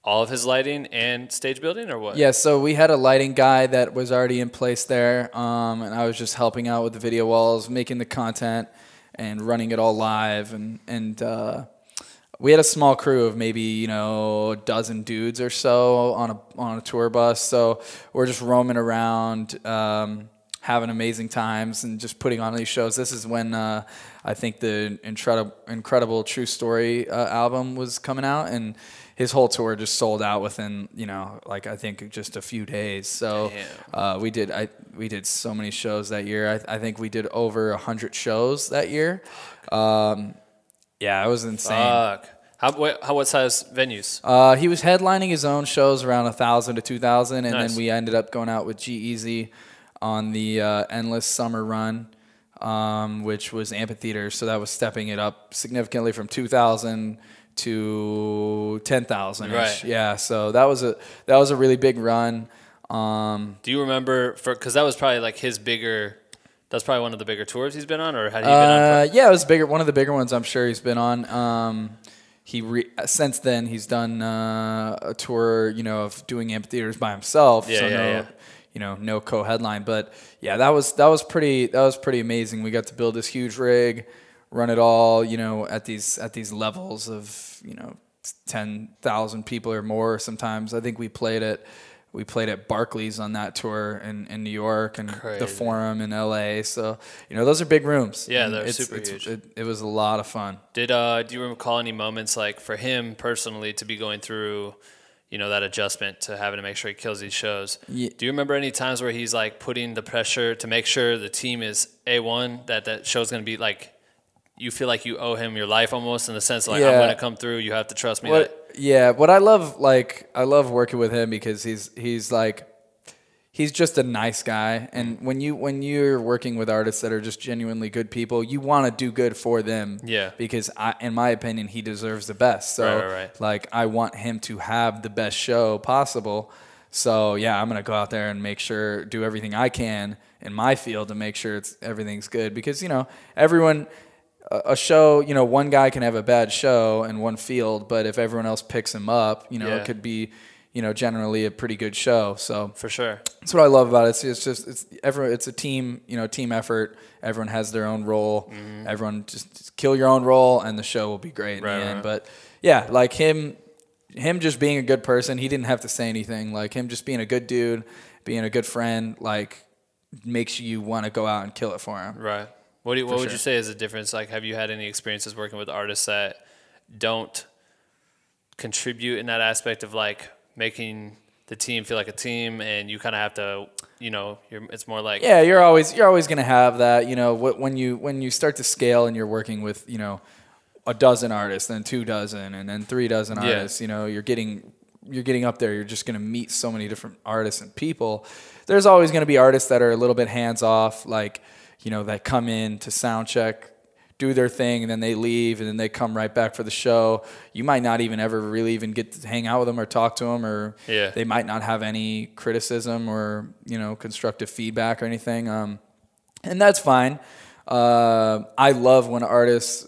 all of his lighting and stage building, or what? Yeah, so we had a lighting guy that was already in place there, and I was just helping out with the video walls, making the content, and running it all live, and we had a small crew of maybe a dozen dudes or so on a tour bus. So we're just roaming around, having amazing times, and just putting on these shows. This is when I think the incredible True Story album was coming out, and his whole tour just sold out within I think just a few days. So we did so many shows that year. I think we did over 100 shows that year. Yeah, it was insane. Fuck. What size venues? He was headlining his own shows around 1,000 to 2,000, and nice. then we ended up going out with G-Eazy on the Endless Summer Run, which was amphitheater. So that was stepping it up significantly from 2,000 to 10,000. Right. Yeah. So that was a really big run. Do you remember because that was probably like his bigger. That's probably one of the bigger tours he's been on, or had he been on? Yeah, it was bigger. One of the bigger ones I'm sure he's been on. Since then he's done a tour, of doing amphitheaters by himself. No co-headline. But yeah, that was pretty amazing. We got to build this huge rig, run it all, at these levels of 10,000 people or more. Sometimes I think we played at Barclays on that tour in New York and the Forum in LA. So, those are big rooms. Yeah, they're super huge. It was a lot of fun. Do you recall any moments like for him personally to be going through, that adjustment to having to make sure he kills these shows? Yeah. Do you remember any times where he's like putting the pressure to make sure the team is A1, that show's going to be like, you feel like you owe him your life almost in the sense like, I'm going to come through, you have to trust me? Yeah, what I love working with him because he's just a nice guy, and when you're working with artists that are just genuinely good people, you want to do good for them. Yeah. Because in my opinion, he deserves the best. So Right. like I want him to have the best show possible. So yeah, I'm gonna go out there and do everything I can in my field to make sure everything's good. Because everyone. A show, one guy can have a bad show in one field, but if everyone else picks him up, it could be, generally a pretty good show. So For sure. that's what I love about it. It's a team, team effort. Everyone has their own role. Mm-hmm. Everyone just kill your own role, and the show will be great in the end. But yeah, like him just being a good person, he didn't have to say anything. Like him just being a good dude, being a good friend, like makes you want to go out and kill it for him. Right. What would you say is the difference? Like, have you had any experiences working with artists that don't contribute in that aspect of like making the team feel like a team, and you kind of have to, it's more like you're always gonna have that. When you start to scale and you're working with a dozen artists, then 2 dozen, and then 3 dozen artists. You're getting up there. You're just gonna meet so many different artists and people. There's always gonna be artists that are a little bit hands off, like. That come in to sound check, do their thing, and then they leave, and then they come right back for the show. You might not even ever really even get to hang out with them or talk to them, or they might not have any criticism or, constructive feedback or anything. And that's fine. I love when artists,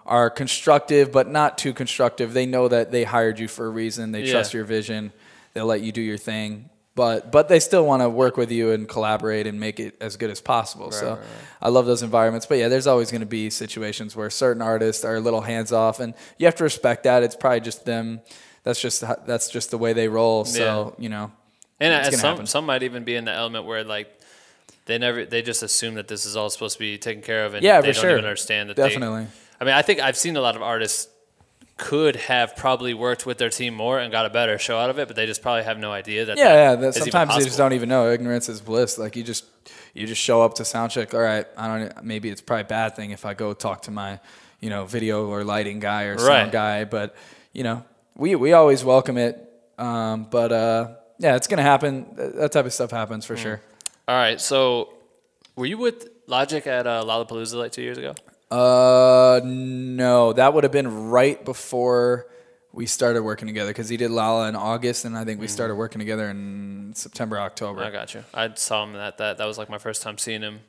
are constructive, but not too constructive. They know that they hired you for a reason. They trust your vision. They'll let you do your thing. But they still want to work with you and collaborate and make it as good as possible. Right. I love those environments. But yeah, there's always going to be situations where certain artists are a little hands off, and you have to respect that. It's probably just them. That's just the way they roll. So and some might even be in the element where like they just assume that this is all supposed to be taken care of, and they don't even understand that. Definitely. I think I've seen a lot of artists could have probably worked with their team more and got a better show out of it, but they just probably have no idea that. That sometimes they just don't even know. Ignorance is bliss. Like you just show up to sound check. All right, maybe it's probably a bad thing if I go talk to my, video or lighting guy or sound guy, but we always welcome it. It's gonna happen. That type of stuff happens for sure. All right, so were you with Logic at Lollapalooza like 2 years ago? No, that would have been right before we started working together, because he did Lala in August, and I think we started working together in September, October. I got you. I saw him that was like my first time seeing him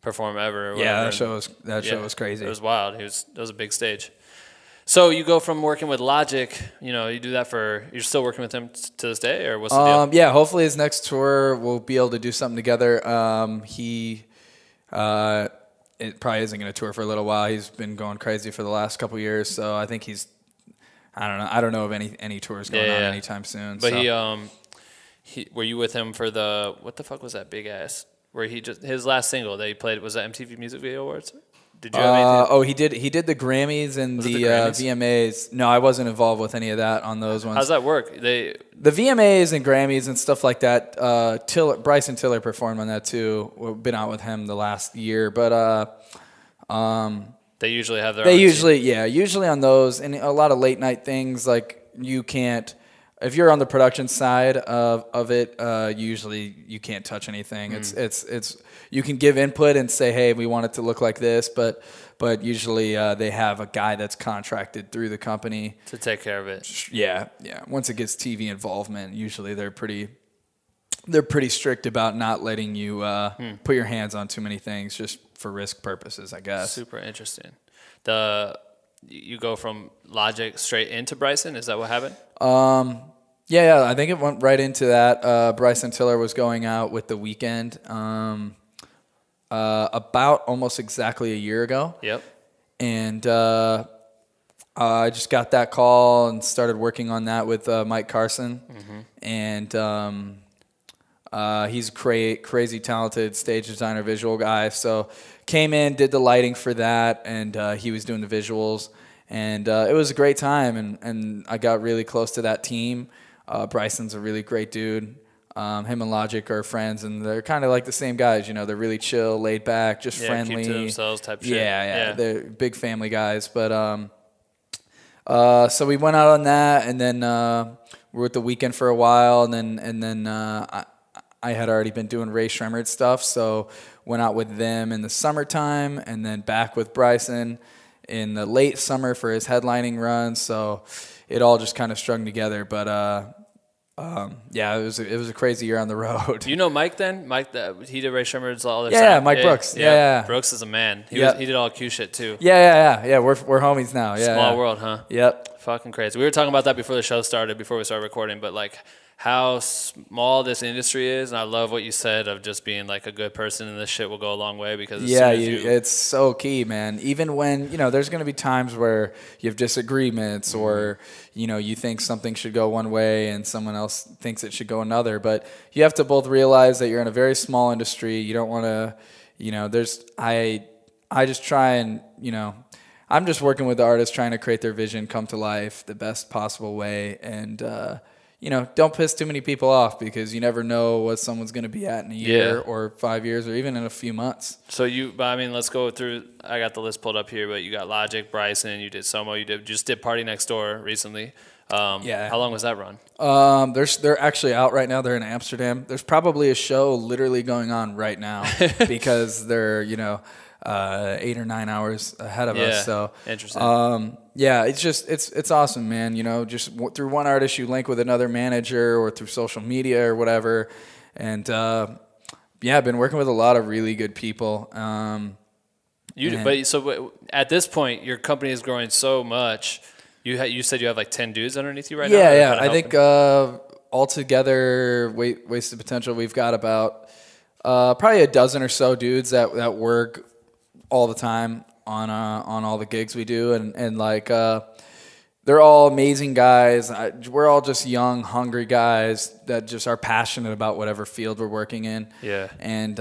perform ever. Yeah, that show was crazy. It was wild. It was a big stage. So you go from working with Logic, you do that you're still working with him to this day, or what's the deal? Yeah, hopefully his next tour we'll be able to do something together. It probably isn't going to tour for a little while. He's been going crazy for the last couple years, so I think I don't know of any tours going on anytime soon. But he were you with him for what the fuck was that big ass? Where his last single that he played was that MTV Music Video Awards? Did you have anything? He did the Grammys and the VMAs. No, I wasn't involved with any of that on those ones. How's that work? The VMAs and Grammys and stuff like that. Bryson Tiller performed on that too. We've been out with him the last year, but they usually have their. Usually on those, and a lot of late night things, like you can't. If you're on the production side of it, usually you can't touch anything. It's you can give input and say, hey, we want it to look like this, but usually they have a guy that's contracted through the company to take care of it. Yeah. Once it gets TV involvement, usually they're pretty strict about not letting you put your hands on too many things, just for risk purposes, I guess. Super interesting. You go from Logic straight into Bryson? Is that what happened? Yeah, I think it went right into that. Bryson Tiller was going out with The Weeknd about almost exactly a year ago. Yep. And I just got that call and started working on that with Mike Carson. Mm-hmm. And he's a crazy talented stage designer, visual guy. So came in, did the lighting for that, and he was doing the visuals. And it was a great time, and I got really close to that team. Bryson's a really great dude. Him and Logic are friends, and they're kind of like the same guys. They're really chill, laid back, just friendly. Keep to themselves type shit. Yeah. They're big family guys. But So we went out on that, and then we were at the Weekend for a while, and then I had already been doing Rae Sremmurd stuff, so went out with them in the summertime, and then back with Bryson in the late summer for his headlining run. So it all just kind of strung together. But yeah, it was a crazy year on the road. You know Mike then? Mike, he did Rae Sremmurd's all their Yeah, time. Mike Brooks. Yeah. Brooks is a man. He did all Q shit too. Yeah. We're homies now. Yeah. Small world, huh? Yep. Fucking crazy. We were talking about that before the show started, before we started recording, but like how small this industry is, and I love what you said of just being like a good person, and this shit will go a long way because it's so key, man. Even when there's going to be times where you have disagreements, or you think something should go one way and someone else thinks it should go another, but you have to both realize that you're in a very small industry. You don't want to, I just try and I'm just working with the artists, trying to create their vision come to life the best possible way, and don't piss too many people off, because you never know what someone's going to be at in a year or 5 years or even in a few months. So let's go through. I got the list pulled up here, but you got Logic, Bryson, you did Somo, you just did Party Next Door recently. How long was that run? They're actually out right now. They're in Amsterdam. There's probably a show literally going on right now because they're 8 or 9 hours ahead of us. So interesting. It's awesome, man. Just through one artist, you link with another manager, or through social media or whatever. And I've been working with a lot of really good people. So at this point, your company is growing so much. You said you have like 10 dudes underneath you right now? Yeah. I think altogether, Wasted Potential, we've got about probably a dozen or so dudes that work all the time on all the gigs we do, and like they're all amazing guys. We're all just young, hungry guys that just are passionate about whatever field we're working in. Yeah. And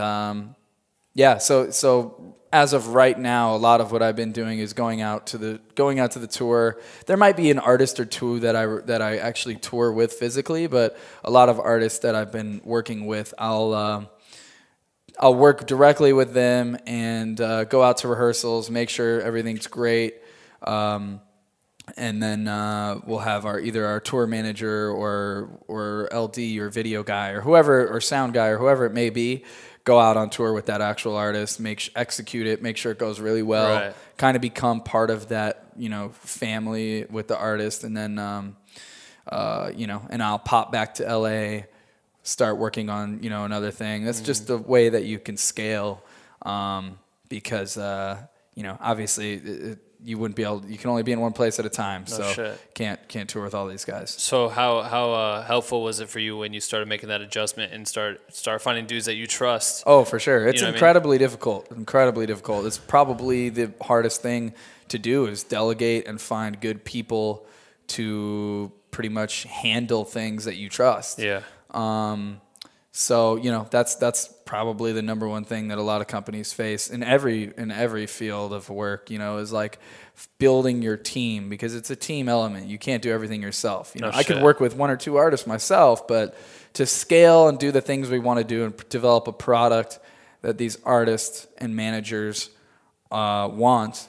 so as of right now, a lot of what I've been doing is going out to the tour. There might be an artist or two that I actually tour with physically, but a lot of artists that I've been working with, I'll work directly with them and go out to rehearsals, make sure everything's great, and then we'll have either our tour manager or LD or video guy or whoever, or sound guy or whoever it may be, go out on tour with that actual artist, execute it, make sure it goes really well, kind of become part of that family with the artist, and then and I'll pop back to LA. Start working on another thing. That's just the way that you can scale, because obviously you wouldn't be able. You can only be in one place at a time, can't tour with all these guys. So how helpful was it for you when you started making that adjustment and start finding dudes that you trust? Oh, for sure, it's incredibly difficult. Incredibly difficult. It's probably the hardest thing to do, is delegate and find good people to pretty much handle things that you trust. Yeah. So that's probably the number one thing that a lot of companies face in every field of work, is like building your team, because it's a team element. You can't do everything yourself. I could work with one or two artists myself, but to scale and do the things we want to do and develop a product that these artists and managers want,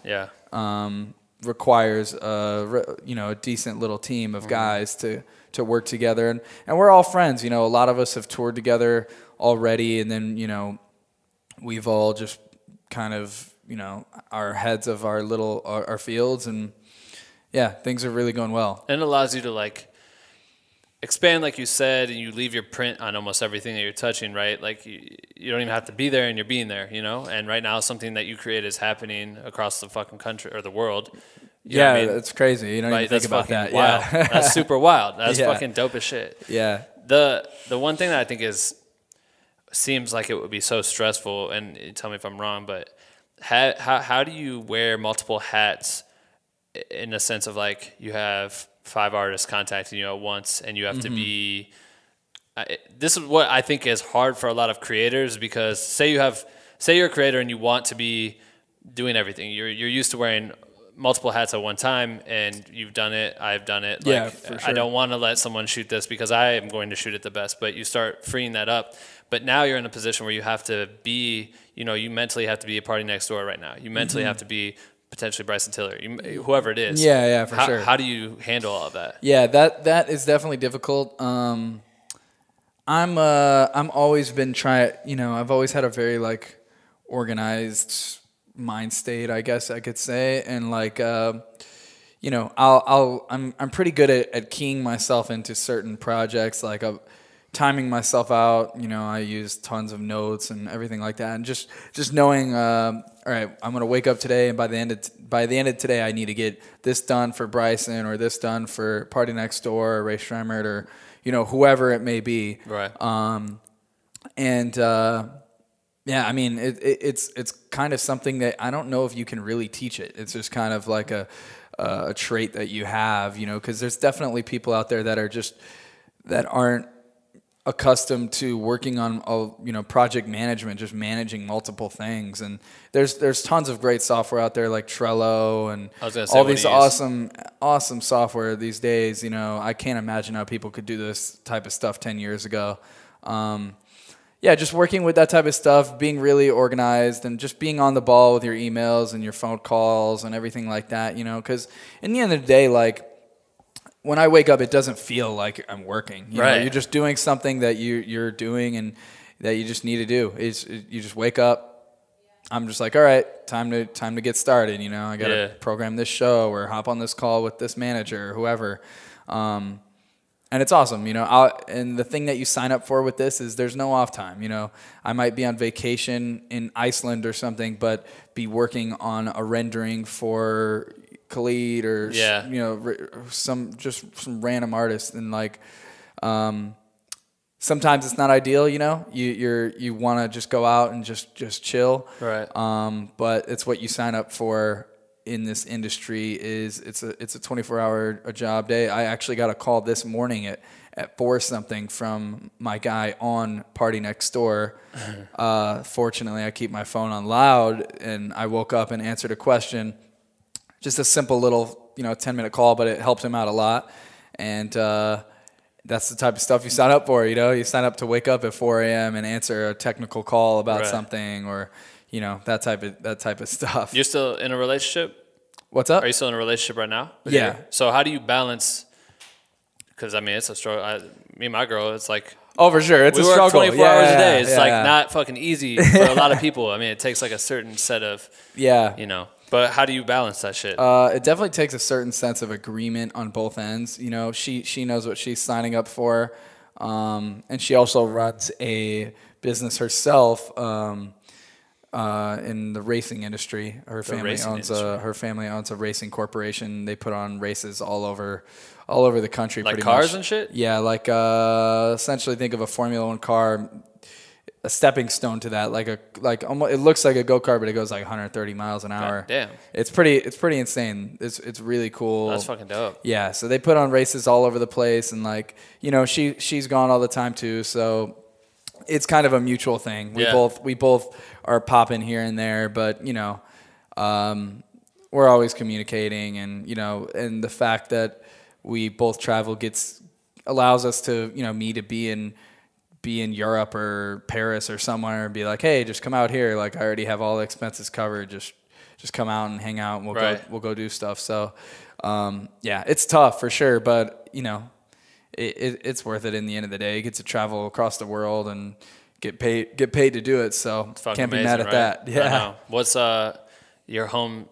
requires a decent little team of guys to work together, and we're all friends. A lot of us have toured together already, and then we've all just kind of our heads of our fields, and things are really going well. And it allows you to like expand, like you said, and you leave your print on almost everything that you're touching, right? Like you don't even have to be there, and you're being there, And right now, something that you create is happening across the fucking country or the world. You know what I mean? It's crazy. You don't even think about that. Wild. Yeah, that's super wild. That's fucking dope as shit. Yeah. The one thing that I think seems like it would be so stressful, and tell me if I'm wrong, but how do you wear multiple hats in a sense of like you have 5 artists contacting you at once, and you have to be. This is what I think is hard for a lot of creators, because say you're a creator and you want to be doing everything. You're used to wearing multiple hats at one time, and you've done it. I've done it. For sure. I don't want to let someone shoot this because I am going to shoot it the best. But you start freeing that up. But now you're in a position where you have to be, you mentally have to be a Party Next Door right now. You mentally have to be potentially Bryson Tiller, whoever it is. Yeah, for sure. How do you handle all of that? Yeah, that is definitely difficult. I'm always been I've always had a very like organized mind state, I guess I could say, and like I'm pretty good at keying myself into certain projects, like timing myself out. I use tons of notes and everything like that, and just knowing, all right, I'm gonna wake up today, and by the end of today, I need to get this done for Bryson, or this done for Party Next Door, or Rae Sremmurd, or whoever it may be. Right. Yeah, I mean, it's kind of something that I don't know if you can really teach it. It's just kind of like a trait that you have, because there's definitely people out there that aren't accustomed to working on project management, just managing multiple things. And there's tons of great software out there like Trello and all these awesome software these days. I can't imagine how people could do this type of stuff 10 years ago. Yeah, just working with that type of stuff, being really organized, and just being on the ball with your emails and your phone calls and everything like that, because in the end of the day, like, when I wake up, it doesn't feel like I'm working. You're just doing something that you're doing and that you just need to do. You just wake up. I'm just like, all right, time to get started. I got to program this show or hop on this call with this manager or whoever. And it's awesome, and the thing that you sign up for with this is there's no off time. I might be on vacation in Iceland or something, but be working on a rendering for Khalid or some random artist, and like sometimes it's not ideal. You want to just go out and just chill, right? But it's what you sign up for in this industry. It's a 24-hour job day. I actually got a call this morning at 4 something from my guy on Party Next Door. Fortunately, I keep my phone on loud, and I woke up and answered a question. Just a simple little 10-minute call, but it helped him out a lot. And that's the type of stuff you sign up for. You sign up to wake up at 4 a.m. and answer a technical call about something, or that type of stuff. You're still in a relationship? What's up? Are you still in a relationship right now? Yeah. So how do you balance? Because it's a struggle. Me and my girl, it's like, oh, for sure, it's a struggle. We work 24 hours a day. It's not fucking easy for a lot of people. It takes like a certain set of But how do you balance that shit? It definitely takes a certain sense of agreement on both ends. She knows what she's signing up for, and she also runs a business herself. In the racing industry. Her family owns a racing corporation. They put on races all over the country. Like pretty cars much. And shit? Yeah, like essentially think of a Formula 1 car, a stepping stone to that. Like almost, it looks like a go-kart, but it goes like 130 miles an hour. God damn. It's pretty insane. It's really cool. That's fucking dope. Yeah, so they put on races all over the place, and like, she's gone all the time too, so it's kind of a mutual thing. We both are popping here and there, but we're always communicating, and and the fact that we both travel allows us to me to be in Europe or Paris or somewhere and be like, hey, just come out here. Like, I already have all the expenses covered. Just come out and hang out, and we'll go do stuff. So it's tough for sure, but it's worth it in the end of the day. You get to travel across the world and get paid to do it, so can't be mad at that. Yeah. I know. What's your home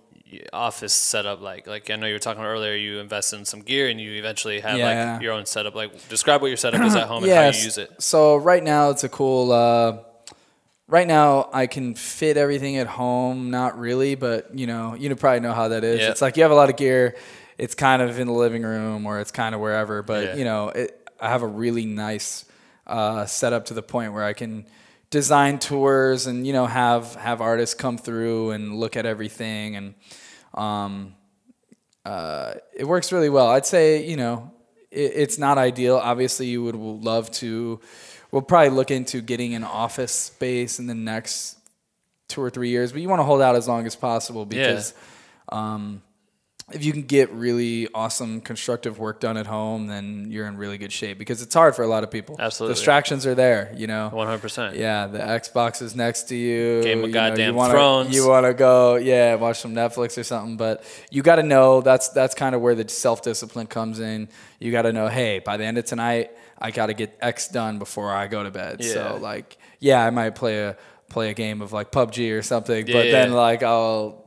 office setup like? Like, I know you were talking about earlier, you invest in some gear and you eventually have like your own setup. Like, describe what your setup is at home and how you use it. So right now it's a cool. Right now I can fit everything at home. Not really, but you probably know how that is. Yeah. It's like you have a lot of gear. It's kind of in the living room, or it's kind of wherever. But I have a really nice setup to the point where I can design tours and have artists come through and look at everything, and it works really well. I'd say it's not ideal. Obviously, you would love to. We'll probably look into getting an office space in the next 2 or 3 years, but you want to hold out as long as possible because. if you can get really awesome constructive work done at home, then you're in really good shape because it's hard for a lot of people. Absolutely. Distractions are there, you know. 100%. Yeah, the Xbox is next to you. Game of goddamn Thrones. You want to go, watch some Netflix or something. But you got to know that's kind of where the self-discipline comes in. You got to know, hey, by the end of tonight, I got to get X done before I go to bed. Yeah. So like, I might play a game of like PUBG or something, but then like I'll,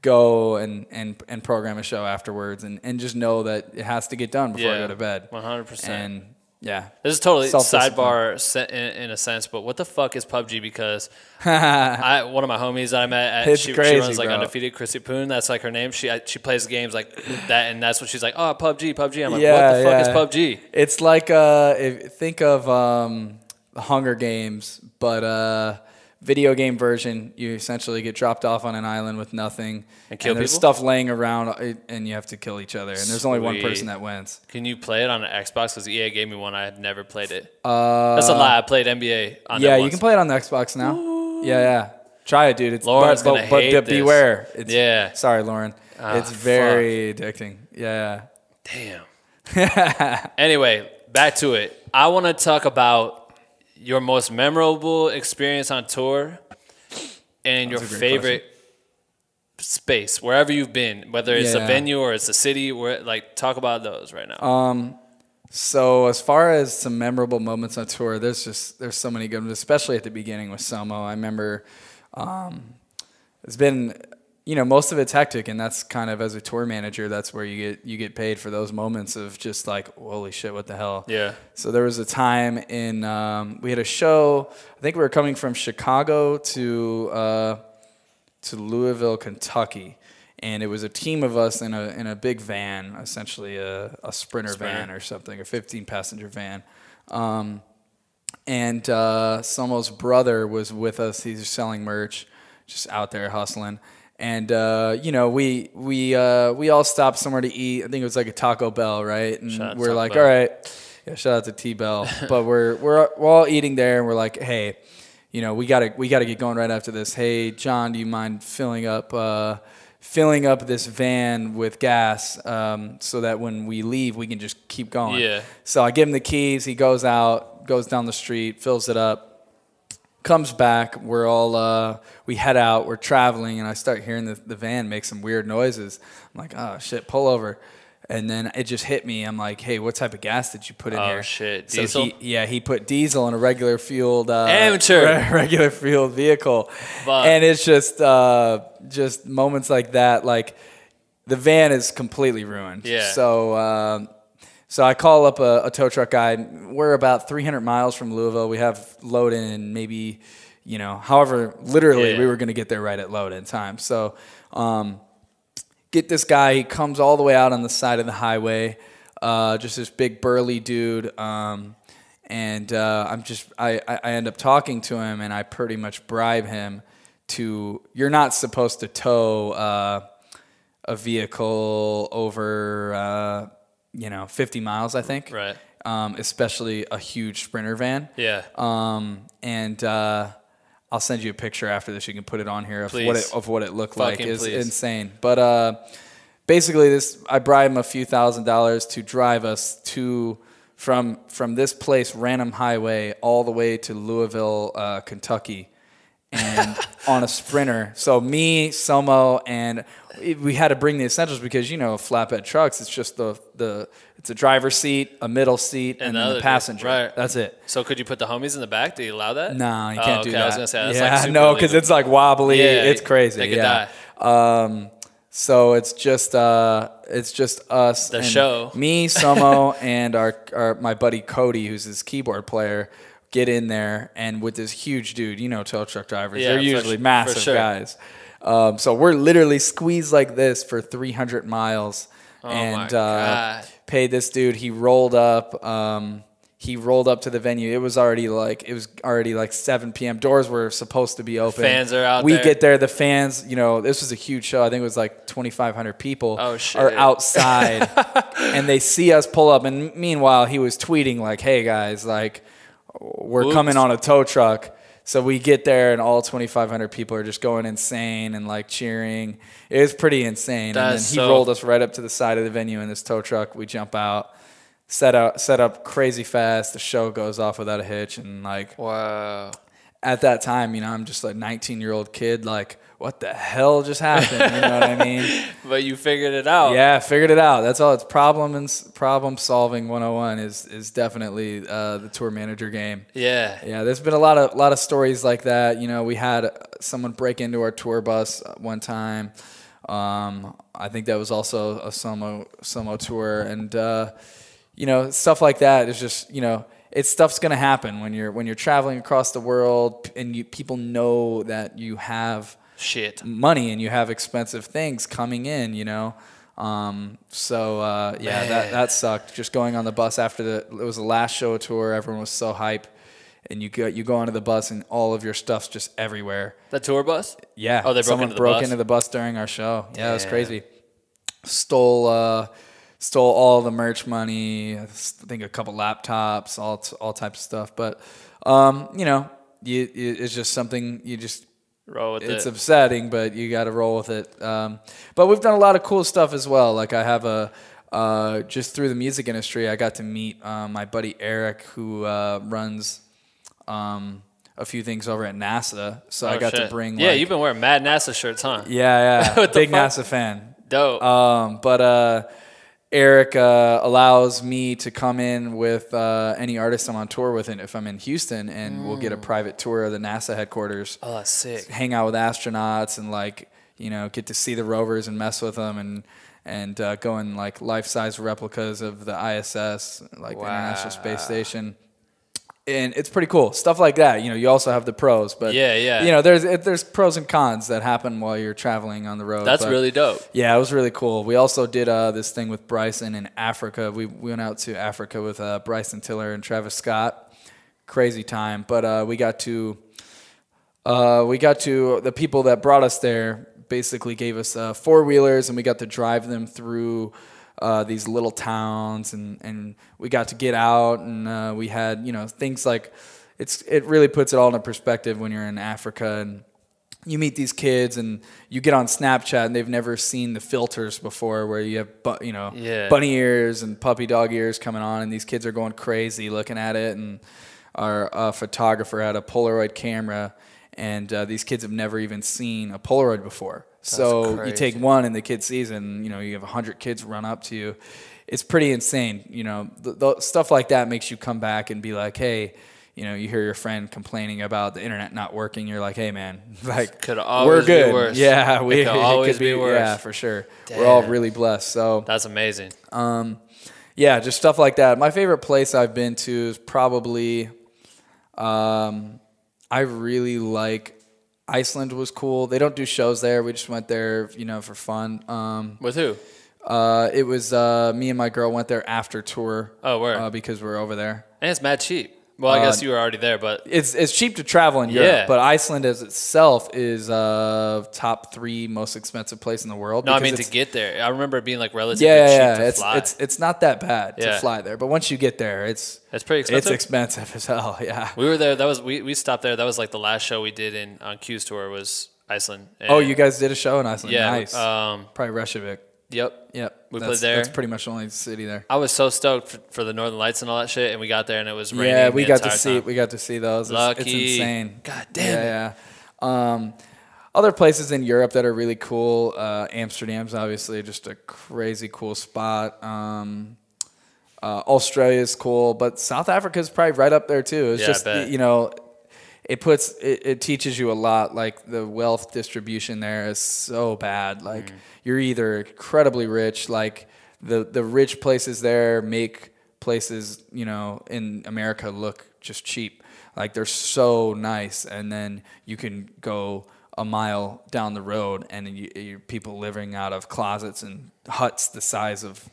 go and program a show afterwards and just know that it has to get done before I go to bed. 100%. And this is totally sidebar in a sense, but what the fuck is PUBG? Because one of my homies that I met, she runs like Undefeated Chrissy Poon. That's like her name. She plays games like that, and that's what she's like. Oh, PUBG. I'm like, what the fuck is PUBG? It's like think of the Hunger Games, but video game version. You essentially get dropped off on an island with nothing, and there's stuff laying around, and you have to kill each other. And there's only one person that wins. Can you play it on an Xbox? Because EA gave me one. I had never played it. That's a lie. I played NBA on it once. You can play it on the Xbox now. Ooh. Yeah. Try it, dude. Lauren's gonna hate this. Beware. Sorry, Lauren. It's very addicting. Yeah. Damn. Anyway, back to it. I want to talk about your most memorable experience on tour and your favorite space, wherever you've been, whether it's a venue or it's a city. Talk about those right now. So as far as some memorable moments on tour, there's so many good ones, especially at the beginning with Somo. I remember it's been, most of it's hectic, and that's kind of, as a tour manager, that's where you get paid for those moments of just like, holy shit, what the hell? Yeah. So there was a time we had a show. I think we were coming from Chicago to Louisville, Kentucky, and it was a team of us in a big van, essentially a Sprinter van or something, a 15-passenger van. And Somo's brother was with us. He's selling merch, just out there hustling. And we all stopped somewhere to eat. I think it was like a Taco Bell, right? And we're like, all right, shout out to T-Bell. But we're all eating there, and we're like, hey, we gotta get going right after this. Hey, John, do you mind filling up this van with gas so that when we leave, we can just keep going? Yeah. So I give him the keys. He goes out, goes down the street, fills it up. Comes back, we're all we head out, we're traveling, and I start hearing the van make some weird noises. I'm like, oh shit, pull over. And then it just hit me. I'm like, hey, what type of gas did you put in here? Oh shit, so diesel? He put diesel in a regular fueled amateur vehicle. Fuck. And it's just moments like that, like the van is completely ruined. Yeah. So I call up a tow truck guy. We're about 300 miles from Louisville. We have load in maybe, however, literally we were going to get there right at load in time. So get this guy. He comes all the way out on the side of the highway, just this big burly dude. I end up talking to him, and I pretty much bribe him to, you're not supposed to tow a vehicle over 50 miles, I think. Right. Especially a huge Sprinter van. Yeah. I'll send you a picture after this. You can put it on here of what it looked Fucking like. It's please. insane. But basically, I bribed him a few $1,000s to drive us from this place, Random Highway, all the way to Louisville, Kentucky, and on a Sprinter. So me, Somo, and we had to bring the essentials because flatbed trucks. It's just it's a driver's seat, a middle seat, and then the passenger. Right. That's it. So could you put the homies in the back? Do you allow that? No, you can't do that. I was gonna say that's because it's like wobbly. Yeah, it's crazy. They could die. So it's just us. The show. Me, Somo, and my buddy Cody, who's his keyboard player, get in there, and with this huge dude, tow truck drivers, they're usually massive guys. So we're literally squeezed like this for 300 miles, paid this dude. He rolled up to the venue. It was already like 7 p.m. Doors were supposed to be open. Fans are out. We get there. The fans, this was a huge show. I think it was like 2,500 people are outside, and they see us pull up. And meanwhile, he was tweeting like, "Hey guys, like we're coming on a tow truck." So we get there and all 2,500 people are just going insane and like cheering. It was pretty insane. And then he rolled us right up to the side of the venue in this tow truck. We jump out, set up crazy fast. The show goes off without a hitch. And like, wow. At that time, you know, I'm just a 19-year-old kid. Like, what the hell just happened? You know what I mean? But you figured it out. Yeah, figured it out. That's all. It's problem solving 101 is definitely the tour manager game. Yeah. Yeah, there's been a lot of stories like that. You know, we had someone break into our tour bus one time. I think that was also a Somo tour, and you know, stuff like that is just, you know, stuff's gonna happen when you're traveling across the world, and people know that you have money and you have expensive things coming in, you know. That sucked. Just going on the bus after it was the last show tour, everyone was so hype, and you go onto the bus and all of your stuff's just everywhere. The tour bus? Yeah. Oh, someone broke into the bus during our show. Yeah, damn. It was crazy. Stole all the merch money. I think a couple laptops, all types of stuff. But you know, it's just something you just roll with it. It's upsetting, but you got to roll with it. But we've done a lot of cool stuff as well. Like I have just through the music industry, I got to meet my buddy Eric, who runs a few things over at NASA. So I got to bring. Yeah, you've been wearing mad NASA shirts, huh? Yeah. Big NASA fan. Dope. But Eric allows me to come in with any artist I'm on tour with, and if I'm in Houston, and we'll get a private tour of the NASA headquarters. Oh, that's sick. Hang out with astronauts and like, you know, get to see the rovers and mess with them, and go in like life-size replicas of the ISS, like the International Space Station. And it's pretty cool. Stuff like that. You know, you also have the pros, but yeah. You know, there's pros and cons that happen while you're traveling on the road. That's really dope. Yeah, it was really cool. We also did this thing with Bryson in Africa. We went out to Africa with Bryson Tiller and Travis Scott. Crazy time. But we got to the people that brought us there basically gave us 4-wheelers, and we got to drive them through these little towns, and we got to get out, and we had, you know, things like it really puts it all into perspective when you're in Africa and you meet these kids and you get on Snapchat and they've never seen the filters before, where you have bunny ears and puppy dog ears coming on, and these kids are going crazy looking at it, and our photographer had a Polaroid camera, and these kids have never even seen a Polaroid before. So you take one and the kid sees it, and you know, you have 100 kids run up to you. It's pretty insane. You know, the stuff like that makes you come back and be like, hey, you know, you hear your friend complaining about the internet not working. You're like, hey man, like we're good. Be worse. Yeah, it could always be worse. Yeah, for sure. Damn. We're all really blessed. So that's amazing. Yeah, just stuff like that. My favorite place I've been to is probably, I really like Iceland. Was cool. They don't do shows there. We just went there, you know, for fun. With who? It was me and my girl went there after tour. Oh, where? Because we're over there. And it's mad cheap. Well, I guess you were already there, but it's cheap to travel in Europe. But Iceland as itself is top 3 most expensive place in the world. No, I mean to get there. I remember it being like relatively cheap to fly. It's not that bad to fly there, but once you get there, it's pretty expensive. It's expensive as hell. Yeah, we were there. That was we stopped there. That was like the last show we did on Q's tour was Iceland. And oh, you guys did a show in Iceland? Yeah, nice. Probably Reykjavik. Yep. We played there. That's pretty much the only city there. I was so stoked for the Northern Lights and all that shit, and we got there and it was raining. Yeah, we got to see those. Lucky. It's insane. God damn. Yeah. Other places in Europe that are really cool. Amsterdam's obviously just a crazy cool spot. Australia's cool, but South Africa's probably right up there too. It's just, you know, it teaches you a lot. Like the wealth distribution there is so bad. Like you're either incredibly rich, like the rich places there make places, you know, in America look just cheap. Like they're so nice, and then you can go a mile down the road and you're people living out of closets and huts the size of,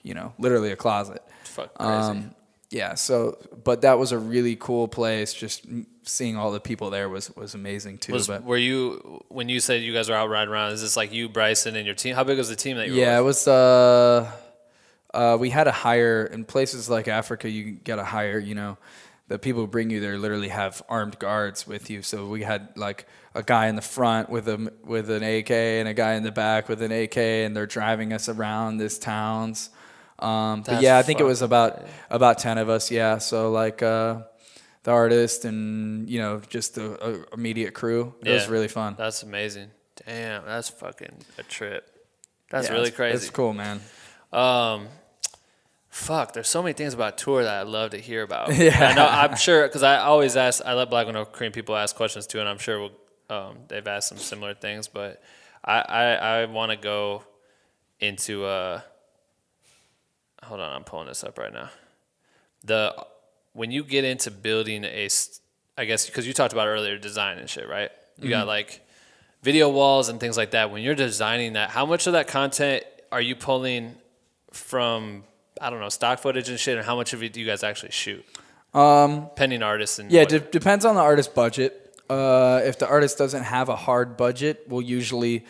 you know, literally a closet. It's fucking crazy. Yeah, so, but that was a really cool place. Just seeing all the people there was amazing too. Were you, when you said you guys were out riding around, is this like you, Bryson, and your team? How big was the team that you were with? Yeah, it was, we had to hire, in places like Africa, you got to hire, you know, the people who bring you there literally have armed guards with you. So we had like a guy in the front with an AK and a guy in the back with an AK, and they're driving us around these towns. But yeah, I think it was about 10 of us. Yeah. So like, the artist and, you know, just the immediate crew. It was really fun. That's amazing. Damn, that's fucking a trip. That's really crazy. It's cool, man. Fuck, there's so many things about tour that I'd love to hear about. Yeah. I know, I'm sure, because I always ask, I let Black with No Cream people ask questions too, and I'm sure they've asked some similar things, but I want to go into, hold on, I'm pulling this up right now. When you get into building I guess, because you talked about earlier, design and shit, right? You got like video walls and things like that. When you're designing that, how much of that content are you pulling from, I don't know, stock footage and shit, and how much of it do you guys actually shoot? Pending artists and depends on the artist's budget. If the artist doesn't have a hard budget, we'll usually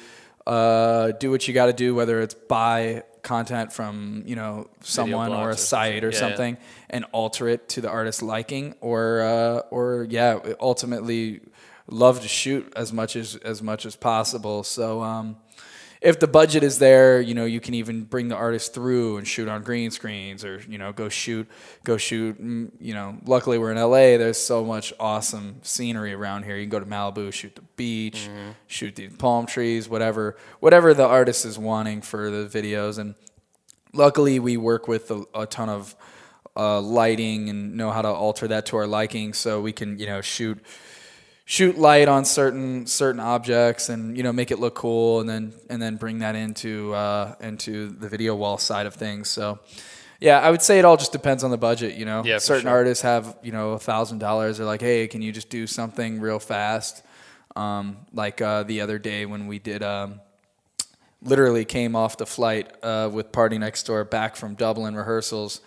do what you got to do, whether it's buy content from, you know, someone or a site or something, and alter it to the artist's liking, or ultimately love to shoot as much as possible. So if the budget is there, you know, you can even bring the artist through and shoot on green screens, or, you know, go shoot. You know, luckily we're in LA. There's so much awesome scenery around here. You can go to Malibu, shoot the beach, shoot the palm trees, whatever the artist is wanting for the videos. And luckily we work with a ton of lighting and know how to alter that to our liking, so we can, you know, shoot light on certain objects and, you know, make it look cool, and then bring that into the video wall side of things. So yeah, I would say it all just depends on the budget, you know. Certain artists have, you know, $1,000. They're like, hey, can you just do something real fast? Like the other day when we did, literally came off the flight with Party Next Door back from Dublin rehearsals,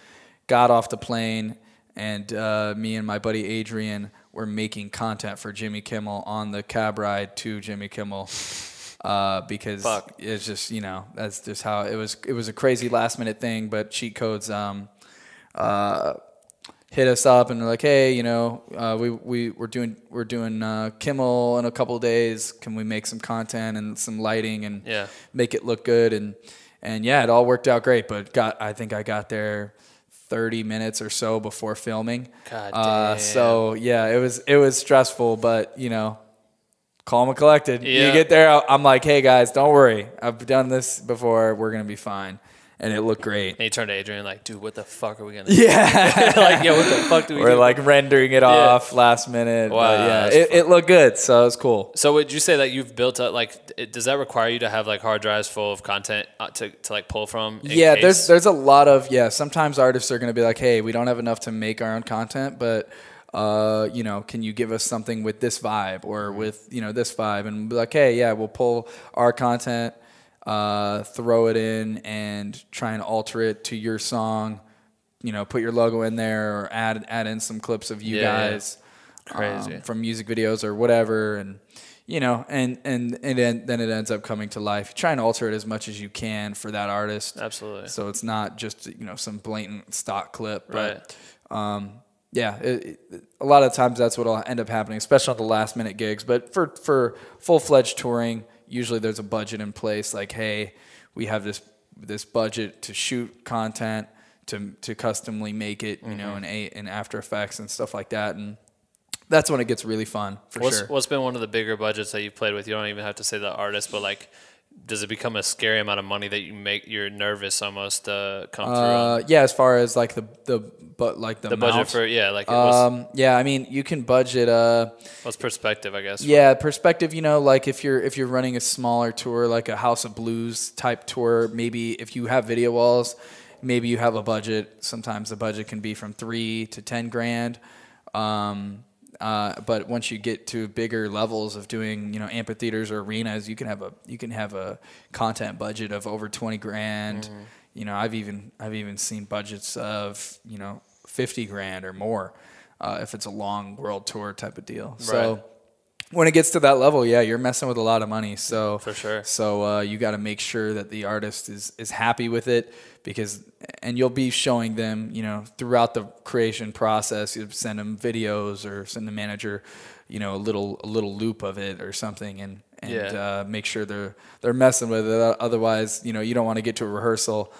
got off the plane, and me and my buddy Adrian were making content for Jimmy Kimmel on the cab ride to Jimmy Kimmel, because it's just, you know, that's just how it was. It was a crazy last minute thing, but Cheat Codes hit us up and they're like, hey, you know, we're doing Kimmel in a couple of days. Can we make some content and some lighting and make it look good? And yeah, it all worked out great. But I think I got there 30 minutes or so before filming. God damn. So yeah, it was stressful, but, you know, calm and collected. You get there, I'm like, hey guys, don't worry. I've done this before. We're going to be fine. And it looked great. And you turned to Adrian like, dude, what the fuck are we going to do? Yeah. Like, yeah, what the fuck do we do? We're like rendering it off last minute. Wow. But yeah, it looked good. So it was cool. So would you say that you've built up, like, does that require you to have like hard drives full of content to like pull from? Yeah, there's a lot of, sometimes artists are going to be like, hey, we don't have enough to make our own content, but you know, can you give us something with this vibe or with, you know, this vibe? And be like, hey, yeah, we'll pull our content, throw it in and try and alter it to your song, you know, put your logo in there or add in some clips of you guys from music videos or whatever. And, you know, and then it ends up coming to life. Try and alter it as much as you can for that artist. Absolutely. So it's not just, you know, some blatant stock clip. Right. But, yeah, a lot of times that's what will end up happening, especially on the last minute gigs. But for full-fledged touring, usually there's a budget in place. Like, hey, we have this budget to shoot content, to customly make it, you know, in After Effects and stuff like that. And that's when it gets really fun, sure. What's been one of the bigger budgets that you've played with? You don't even have to say the artist, but like, does it become a scary amount of money that you're nervous almost to come through? Yeah, as far as like the budget for I mean, you can budget. What's perspective, I guess? Yeah, perspective. You know, like if you're running a smaller tour, like a House of Blues type tour, maybe if you have video walls, maybe you have a budget. Sometimes the budget can be from $3 to $10 grand. But once you get to bigger levels of doing, you know, amphitheaters or arenas, you can have a content budget of over 20 grand. You know, I've even seen budgets of, you know, 50 grand or more if it's a long world tour type of deal. So when it gets to that level, yeah, you're messing with a lot of money. So for sure. So you got to make sure that the artist is happy with it, and you'll be showing them, throughout the creation process. You send them videos or send the manager, a little loop of it or something, and make sure they're messing with it. Otherwise, you don't want to get to a rehearsal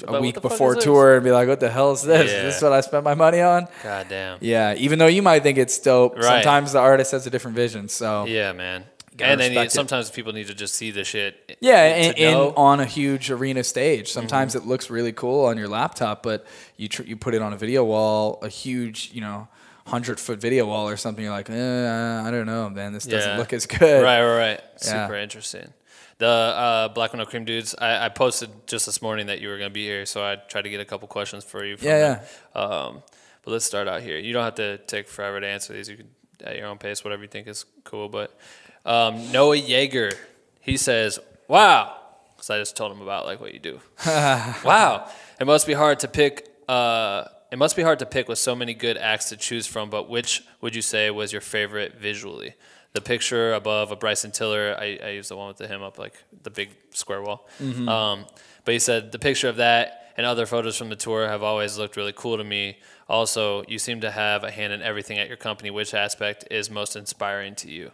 a week before tour and be like, what the hell is this? Yeah. This is what I spent my money on? God damn. Yeah, even though you might think it's dope, Right. sometimes the artist has a different vision. So Yeah, man. gotta And then respect it. sometimes people need to just see the shit. yeah, to know. and on a huge arena stage. Sometimes it looks really cool on your laptop, but you put it on a video wall, a huge, 100-foot video wall or something. You're like, I don't know, man. This doesn't look as good. Right. Yeah. Super interesting. The Black with No Cream dudes, I posted just this morning that you were going to be here, so I tried to get a couple questions for you. From them. But let's start out here. You don't have to take forever to answer these. You can, at your own pace, whatever you think is cool. But Noah Yeager, he says, wow, because I just told him about like what you do. Wow. It must be hard to pick. It must be hard to pick with so many good acts to choose from, but which would you say was your favorite visually? The picture above of Bryson Tiller, I used the one with him up like the big square wall. But he said the picture of that and other photos from the tour have always looked really cool to me. Also, you seem to have a hand in everything at your company. Which aspect is most inspiring to you?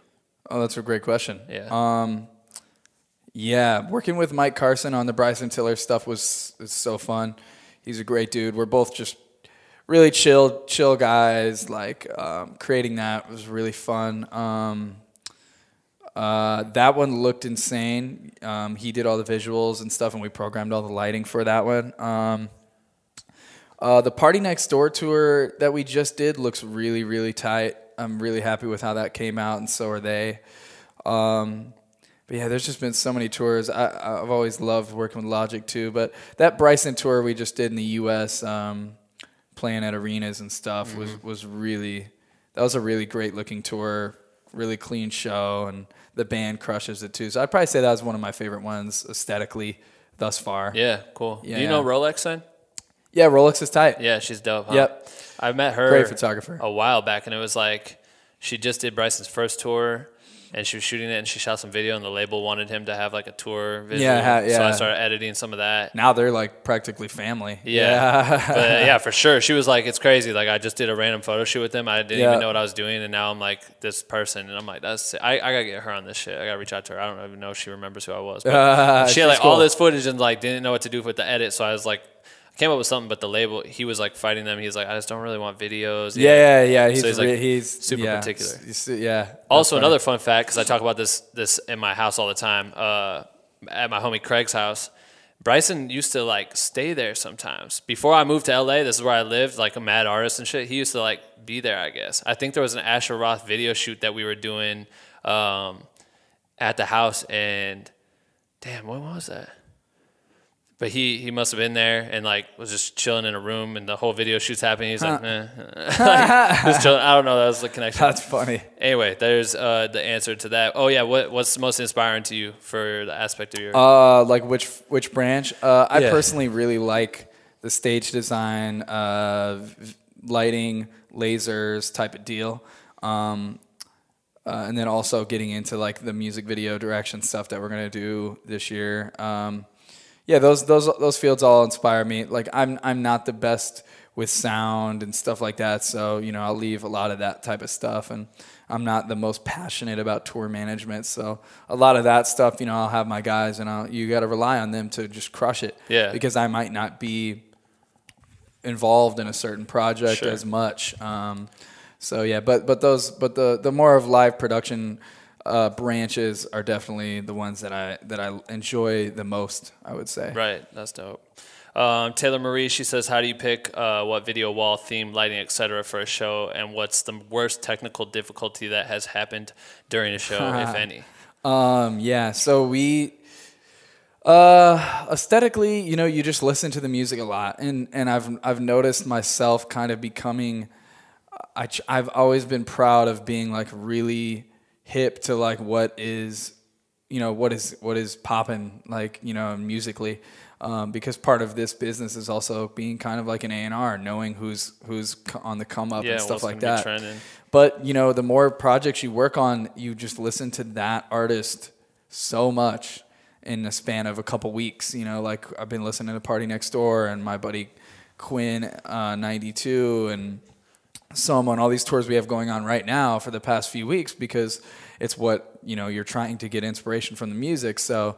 Oh, that's a great question. Yeah. Yeah, working with Mike Carson on the Bryson Tiller stuff was so fun. He's a great dude. We're both just really chill guys. Like creating that was really fun. That one looked insane. He did all the visuals and stuff, and we programmed all the lighting for that one. The Party Next Door tour that we just did looks really, really tight. I'm really happy with how that came out, and so are they. But yeah, there's just been so many tours. I've always loved working with Logic too. But that Bryson tour we just did in the U.S., playing at arenas and stuff, was really, that was a really great looking tour, really clean show, and the band crushes it too. So I'd probably say that was one of my favorite ones aesthetically thus far. Yeah, cool. Yeah. Do you know Rolex then? Yeah, Rolex is tight. Yeah, she's dope. Huh? Yep. I met her Great photographer. a while back, and it was like she just did Bryson's first tour, and she was shooting it, and she shot some video, and the label wanted him to have like a tour visual. Yeah. So I started editing some of that. Now they're like practically family. Yeah. But yeah, for sure. She was like, it's crazy. Like I just did a random photo shoot with them. I didn't even know what I was doing, and now I'm like this person, and I'm like, that's I gotta get her on this shit. I gotta reach out to her. I don't even know if she remembers who I was. But she had like all this footage and like didn't know what to do with the edit, so I was like, came up with something, but the label, he was like fighting them. He's like, I just don't really want videos. Yeah. So He's super particular. Yeah. Also, another fun fact, because I talk about this in my house all the time, at my homie Craig's house, Bryson used to like stay there sometimes. Before I moved to LA, this is where I lived, like a mad artist and shit. He used to like be there, I guess. I think there was an Asher Roth video shoot that we were doing at the house, and damn, when was that? But he must have been there and like was just chilling in a room, and the whole video shoot's happening. He's like, like, just chilling. I don't know. That was the connection. That's funny. Anyway, there's the answer to that. Oh yeah, what's most inspiring to you for the aspect of your? Like which branch? I personally really like the stage design, lighting, lasers type of deal. And then also getting into like the music video direction stuff that we're gonna do this year. Yeah, those fields all inspire me. Like I'm not the best with sound and stuff like that, so I'll leave a lot of that type of stuff, and I'm not the most passionate about tour management. So a lot of that stuff, I'll have my guys, and you got to rely on them to just crush it. Yeah. Because I might not be involved in a certain project as much. So yeah, but the more of live production branches are definitely the ones that I enjoy the most, I would say. Right, that's dope. Taylor Marie, she says, how do you pick what video wall, theme, lighting, etc. for a show, and what's the worst technical difficulty that has happened during a show, if any? Yeah, so we aesthetically, you just listen to the music a lot, and I've noticed myself kind of becoming. I've always been proud of being like really hip to like what is popping, like musically. because part of this business is also being kind of like an A&R, knowing who's on the come up and stuff like that. But the more projects you work on, you just listen to that artist so much in the span of a couple weeks. Like I've been listening to Party Next Door and my buddy Quinn 92 and someone, all these tours we have going on right now for the past few weeks, because it's what you're trying to get inspiration from the music. So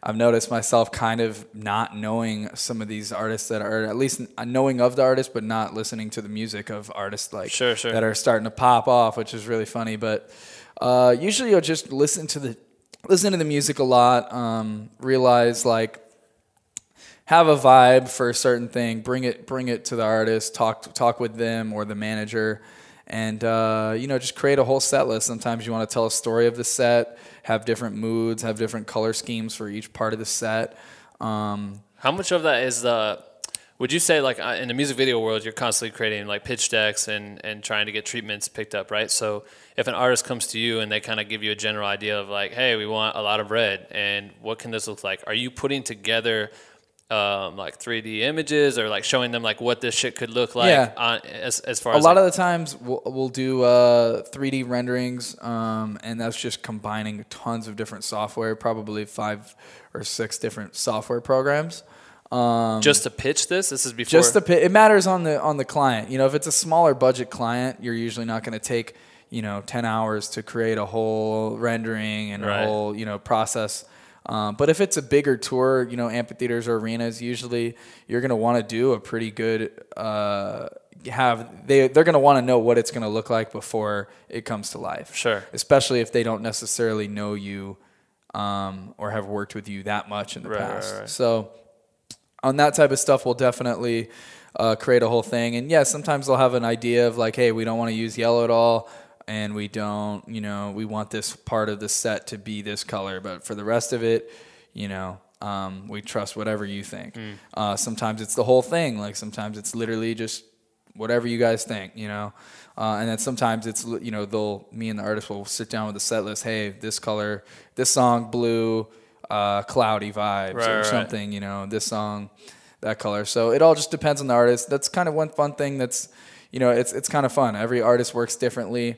I've noticed myself kind of not knowing some of these artists that are, at least knowing of the artist, but not listening to the music of artists like that are starting to pop off, which is really funny. But usually you'll just listen to the music a lot, realize like have a vibe for a certain thing, bring it to the artist, talk with them or the manager, and just create a whole set list. Sometimes you want to tell a story of the set, have different moods, have different color schemes for each part of the set. How much of that is would you say, like in the music video world, you're constantly creating like pitch decks and trying to get treatments picked up, right? So if an artist comes to you and they kind of give you a general idea of like, hey, we want a lot of red, and what can this look like? Are you putting together like 3D images, or like showing them like what this shit could look like? As far as a lot of the times we'll do 3D renderings, and that's just combining tons of different software, probably 5 or 6 different software programs. Just to pitch this is before. It matters on the client. If it's a smaller budget client, you're usually not going to take 10 hours to create a whole rendering and a whole process. But if it's a bigger tour, amphitheaters or arenas, usually you're going to want to do a pretty good, they're going to want to know what it's going to look like before it comes to life. Sure. Especially if they don't necessarily know you, or have worked with you that much in the past. Right. So on that type of stuff, we'll definitely, create a whole thing. And yeah, sometimes they'll have an idea of like, hey, we don't want to use yellow at all. And we don't, we want this part of the set to be this color, but for the rest of it, we trust whatever you think. Sometimes it's the whole thing. Like sometimes it's literally just whatever you guys think, and then sometimes it's, me and the artist will sit down with the set list. Hey, this color, this song, blue, cloudy vibes or something, this song, that color. So it all just depends on the artist. That's kind of one fun thing that's, it's kind of fun. Every artist works differently.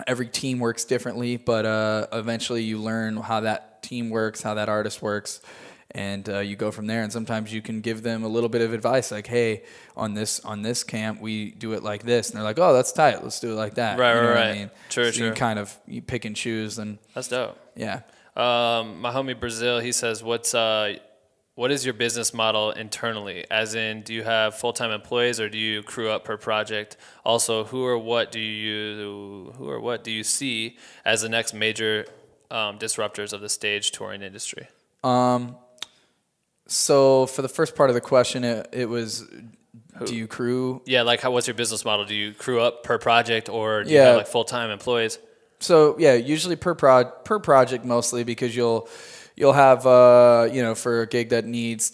Every team works differently, but eventually you learn how that team works, how that artist works, and you go from there. And sometimes you can give them a little bit of advice, like, "Hey, on this camp, we do it like this," and they're like, "Oh, that's tight. Let's do it like that." Right, you know right. What I mean? True. You kind of pick and choose, and that's dope. Yeah. My homie Brazil, he says, what is your business model internally? As in, do you have full-time employees or do you crew up per project? Also, who or what do you see as the next major disruptors of the stage touring industry? So for the first part of the question, it was, do you crew? Yeah, like what's your business model? Do you crew up per project, or do you have like full-time employees? So yeah, usually per project mostly, because you'll have, for a gig that needs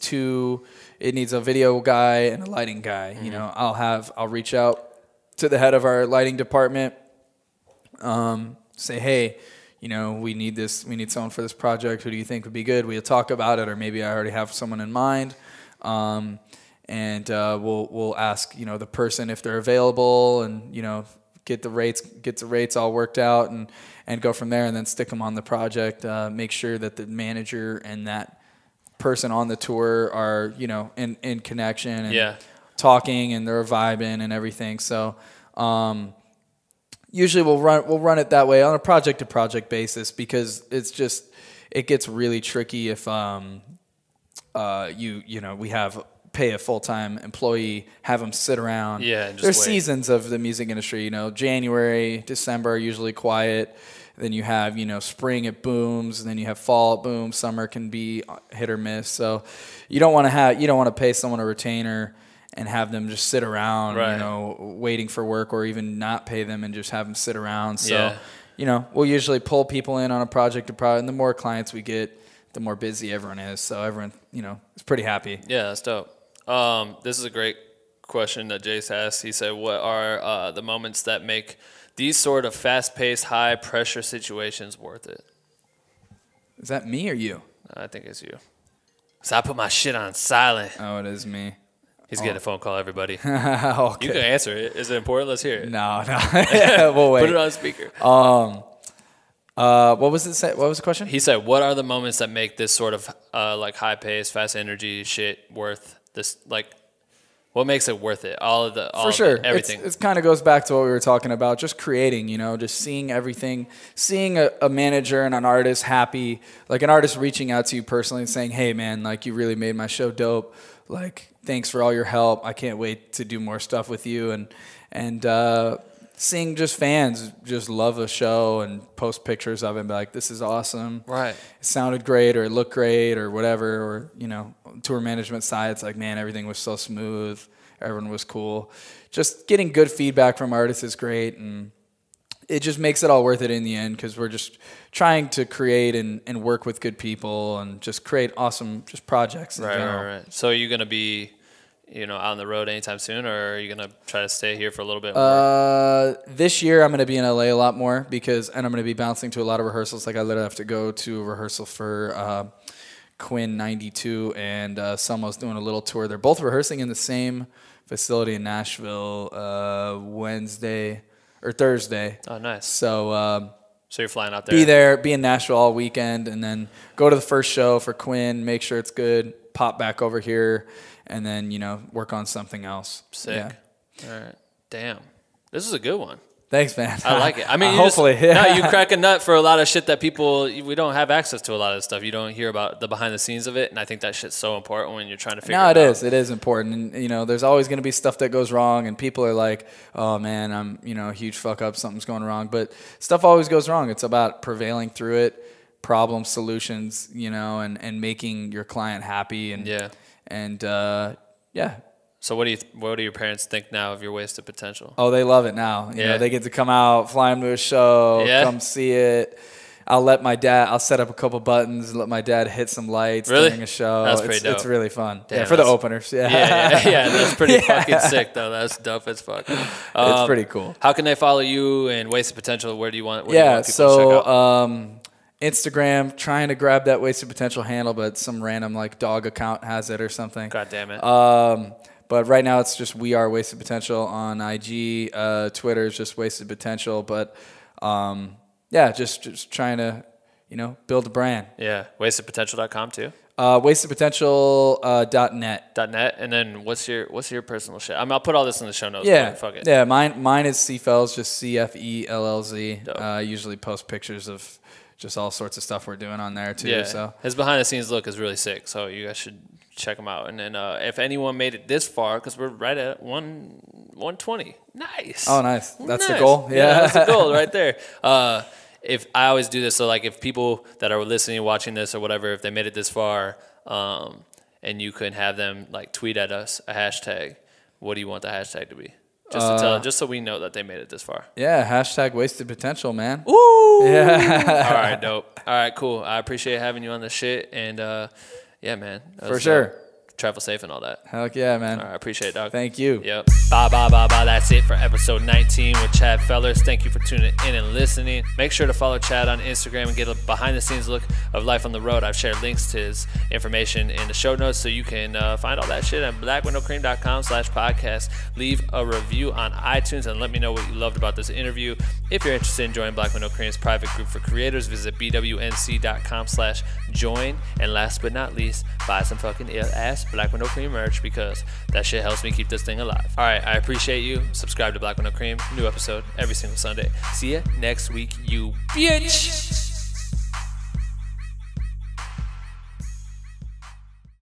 it needs a video guy and a lighting guy. Mm-hmm. I'll reach out to the head of our lighting department, say, hey, we need someone for this project. Who do you think would be good? We'll talk about it, or maybe I already have someone in mind. And we'll ask, the person if they're available, and, get the rates all worked out, and go from there, and then stick them on the project. Make sure that the manager and that person on the tour are, in connection and talking, and they're vibing and everything. So usually we'll run it that way on a project to project basis, because it gets really tricky if we pay a full-time employee, have them sit around. Yeah, and there's seasons of the music industry. January, December are usually quiet. Then you have, spring it booms, and then you have fall it booms. Summer can be hit or miss. So you don't want to pay someone a retainer and have them just sit around, waiting for work, or even not pay them and just have them sit around. So, we'll usually pull people in on a project to project, and the more clients we get, the more busy everyone is. So everyone, is pretty happy. Yeah, that's dope. This is a great question that Jace asked. He said, what are the moments that make these sort of fast-paced, high-pressure situations worth it? Is that me or you? I think it's you. So I put my shit on silent. Oh, it is me. He's getting a phone call, everybody. Okay. You can answer it. Is it important? Let's hear it. No. We'll wait. Put it on speaker. What was it? What was the question? He said, what are the moments that make this sort of like high pace, fast energy shit worth this? Like, what makes it worth it? For sure. Everything. It kind of goes back to what we were talking about, just creating, just seeing everything, seeing a manager and an artist happy, like an artist reaching out to you personally and saying, hey, man, like you really made my show dope. Like, thanks for all your help. I can't wait to do more stuff with you. And seeing just fans just love a show and post pictures of it and be like, this is awesome. Right. It sounded great or it looked great or whatever. Or, tour management side, it's like, man, everything was so smooth. Everyone was cool. Just getting good feedback from artists is great. And it just makes it all worth it in the end because we're just trying to create and work with good people and just create awesome just projects in general. Right. So are you going to be out on the road anytime soon, or are you going to try to stay here for a little bit more? This year I'm going to be in LA a lot more and I'm going to be bouncing to a lot of rehearsals. Like I literally have to go to a rehearsal for Quinn 92 and Selmo's doing a little tour. They're both rehearsing in the same facility in Nashville Wednesday or Thursday. Oh, nice. So you're flying out there. Be in Nashville all weekend and then go to the first show for Quinn, make sure it's good, pop back over here, and then, work on something else. Sick. Yeah. All right. Damn. This is a good one. Thanks, man. I like it. I mean, hopefully. You crack a nut for a lot of shit that we don't have access to a lot of stuff. You don't hear about the behind the scenes of it, and I think that shit's so important when you're trying to figure it out. No, it is. It is important. And, there's always going to be stuff that goes wrong, and people are like, oh, man, I'm, a huge fuck up, something's going wrong. But stuff always goes wrong. It's about prevailing through it, problem solutions, and making your client happy. And, yeah. So what do your parents think now of your wasted potential? Oh, they love it now. You know, they get to come out, fly them to a show, come see it. I'll set up a couple buttons and let my dad hit some lights during a show. That's pretty dope. It's really fun. Damn, for the openers. Yeah. That's pretty fucking sick though. That's dope as fuck. It's pretty cool. How can they follow you and Wasted Potential? Where do you want people to check out? Instagram, trying to grab that Wasted Potential handle, but some random like dog account has it or something. God damn it. But right now it's just We Are Wasted Potential on IG. Twitter is just Wasted Potential. But just trying to, build a brand. Yeah. WastedPotential.com too? WastedPotential.net. .net. And then what's your personal shit? I'll put all this in the show notes. Yeah. Fuck it. Yeah. Mine is CFELZ, just CFELLZ. I usually post pictures of just all sorts of stuff we're doing on there too. Yeah. So his behind the scenes look is really sick. So you guys should check them out. And then if anyone made it this far, because we're right at 120. Nice. Oh, nice. That's the goal. Yeah, that's the goal right there. If I always do this, so like if people that are listening, watching this or whatever, if they made it this far, and you could have them like tweet at us a hashtag, what do you want the hashtag to be? Just so we know that they made it this far. Yeah, hashtag Wasted Potential, man. Ooh. Yeah. All right, dope. All right, cool. I appreciate having you on the shit, and yeah, man. For sure. Travel safe and all that. Heck yeah, man. All right, I appreciate it, dog. Thank you. Yep. Bye. That's it for episode 19 with Chad Fellers. Thank you for tuning in and listening. Make sure to follow Chad on Instagram and get a behind-the-scenes look of life on the road. I've shared links to his information in the show notes, so you can find all that shit at blackwindowcream.com/podcast. Leave a review on iTunes and let me know what you loved about this interview. If you're interested in joining Black Window Cream's private group for creators, visit BWNC.com/join. And last but not least, buy some fucking ill-ass Black Window Cream merch because that shit helps me keep this thing alive. All right, I appreciate you. Subscribe to Black Window Cream. New episode every single Sunday. See ya next week, you bitch.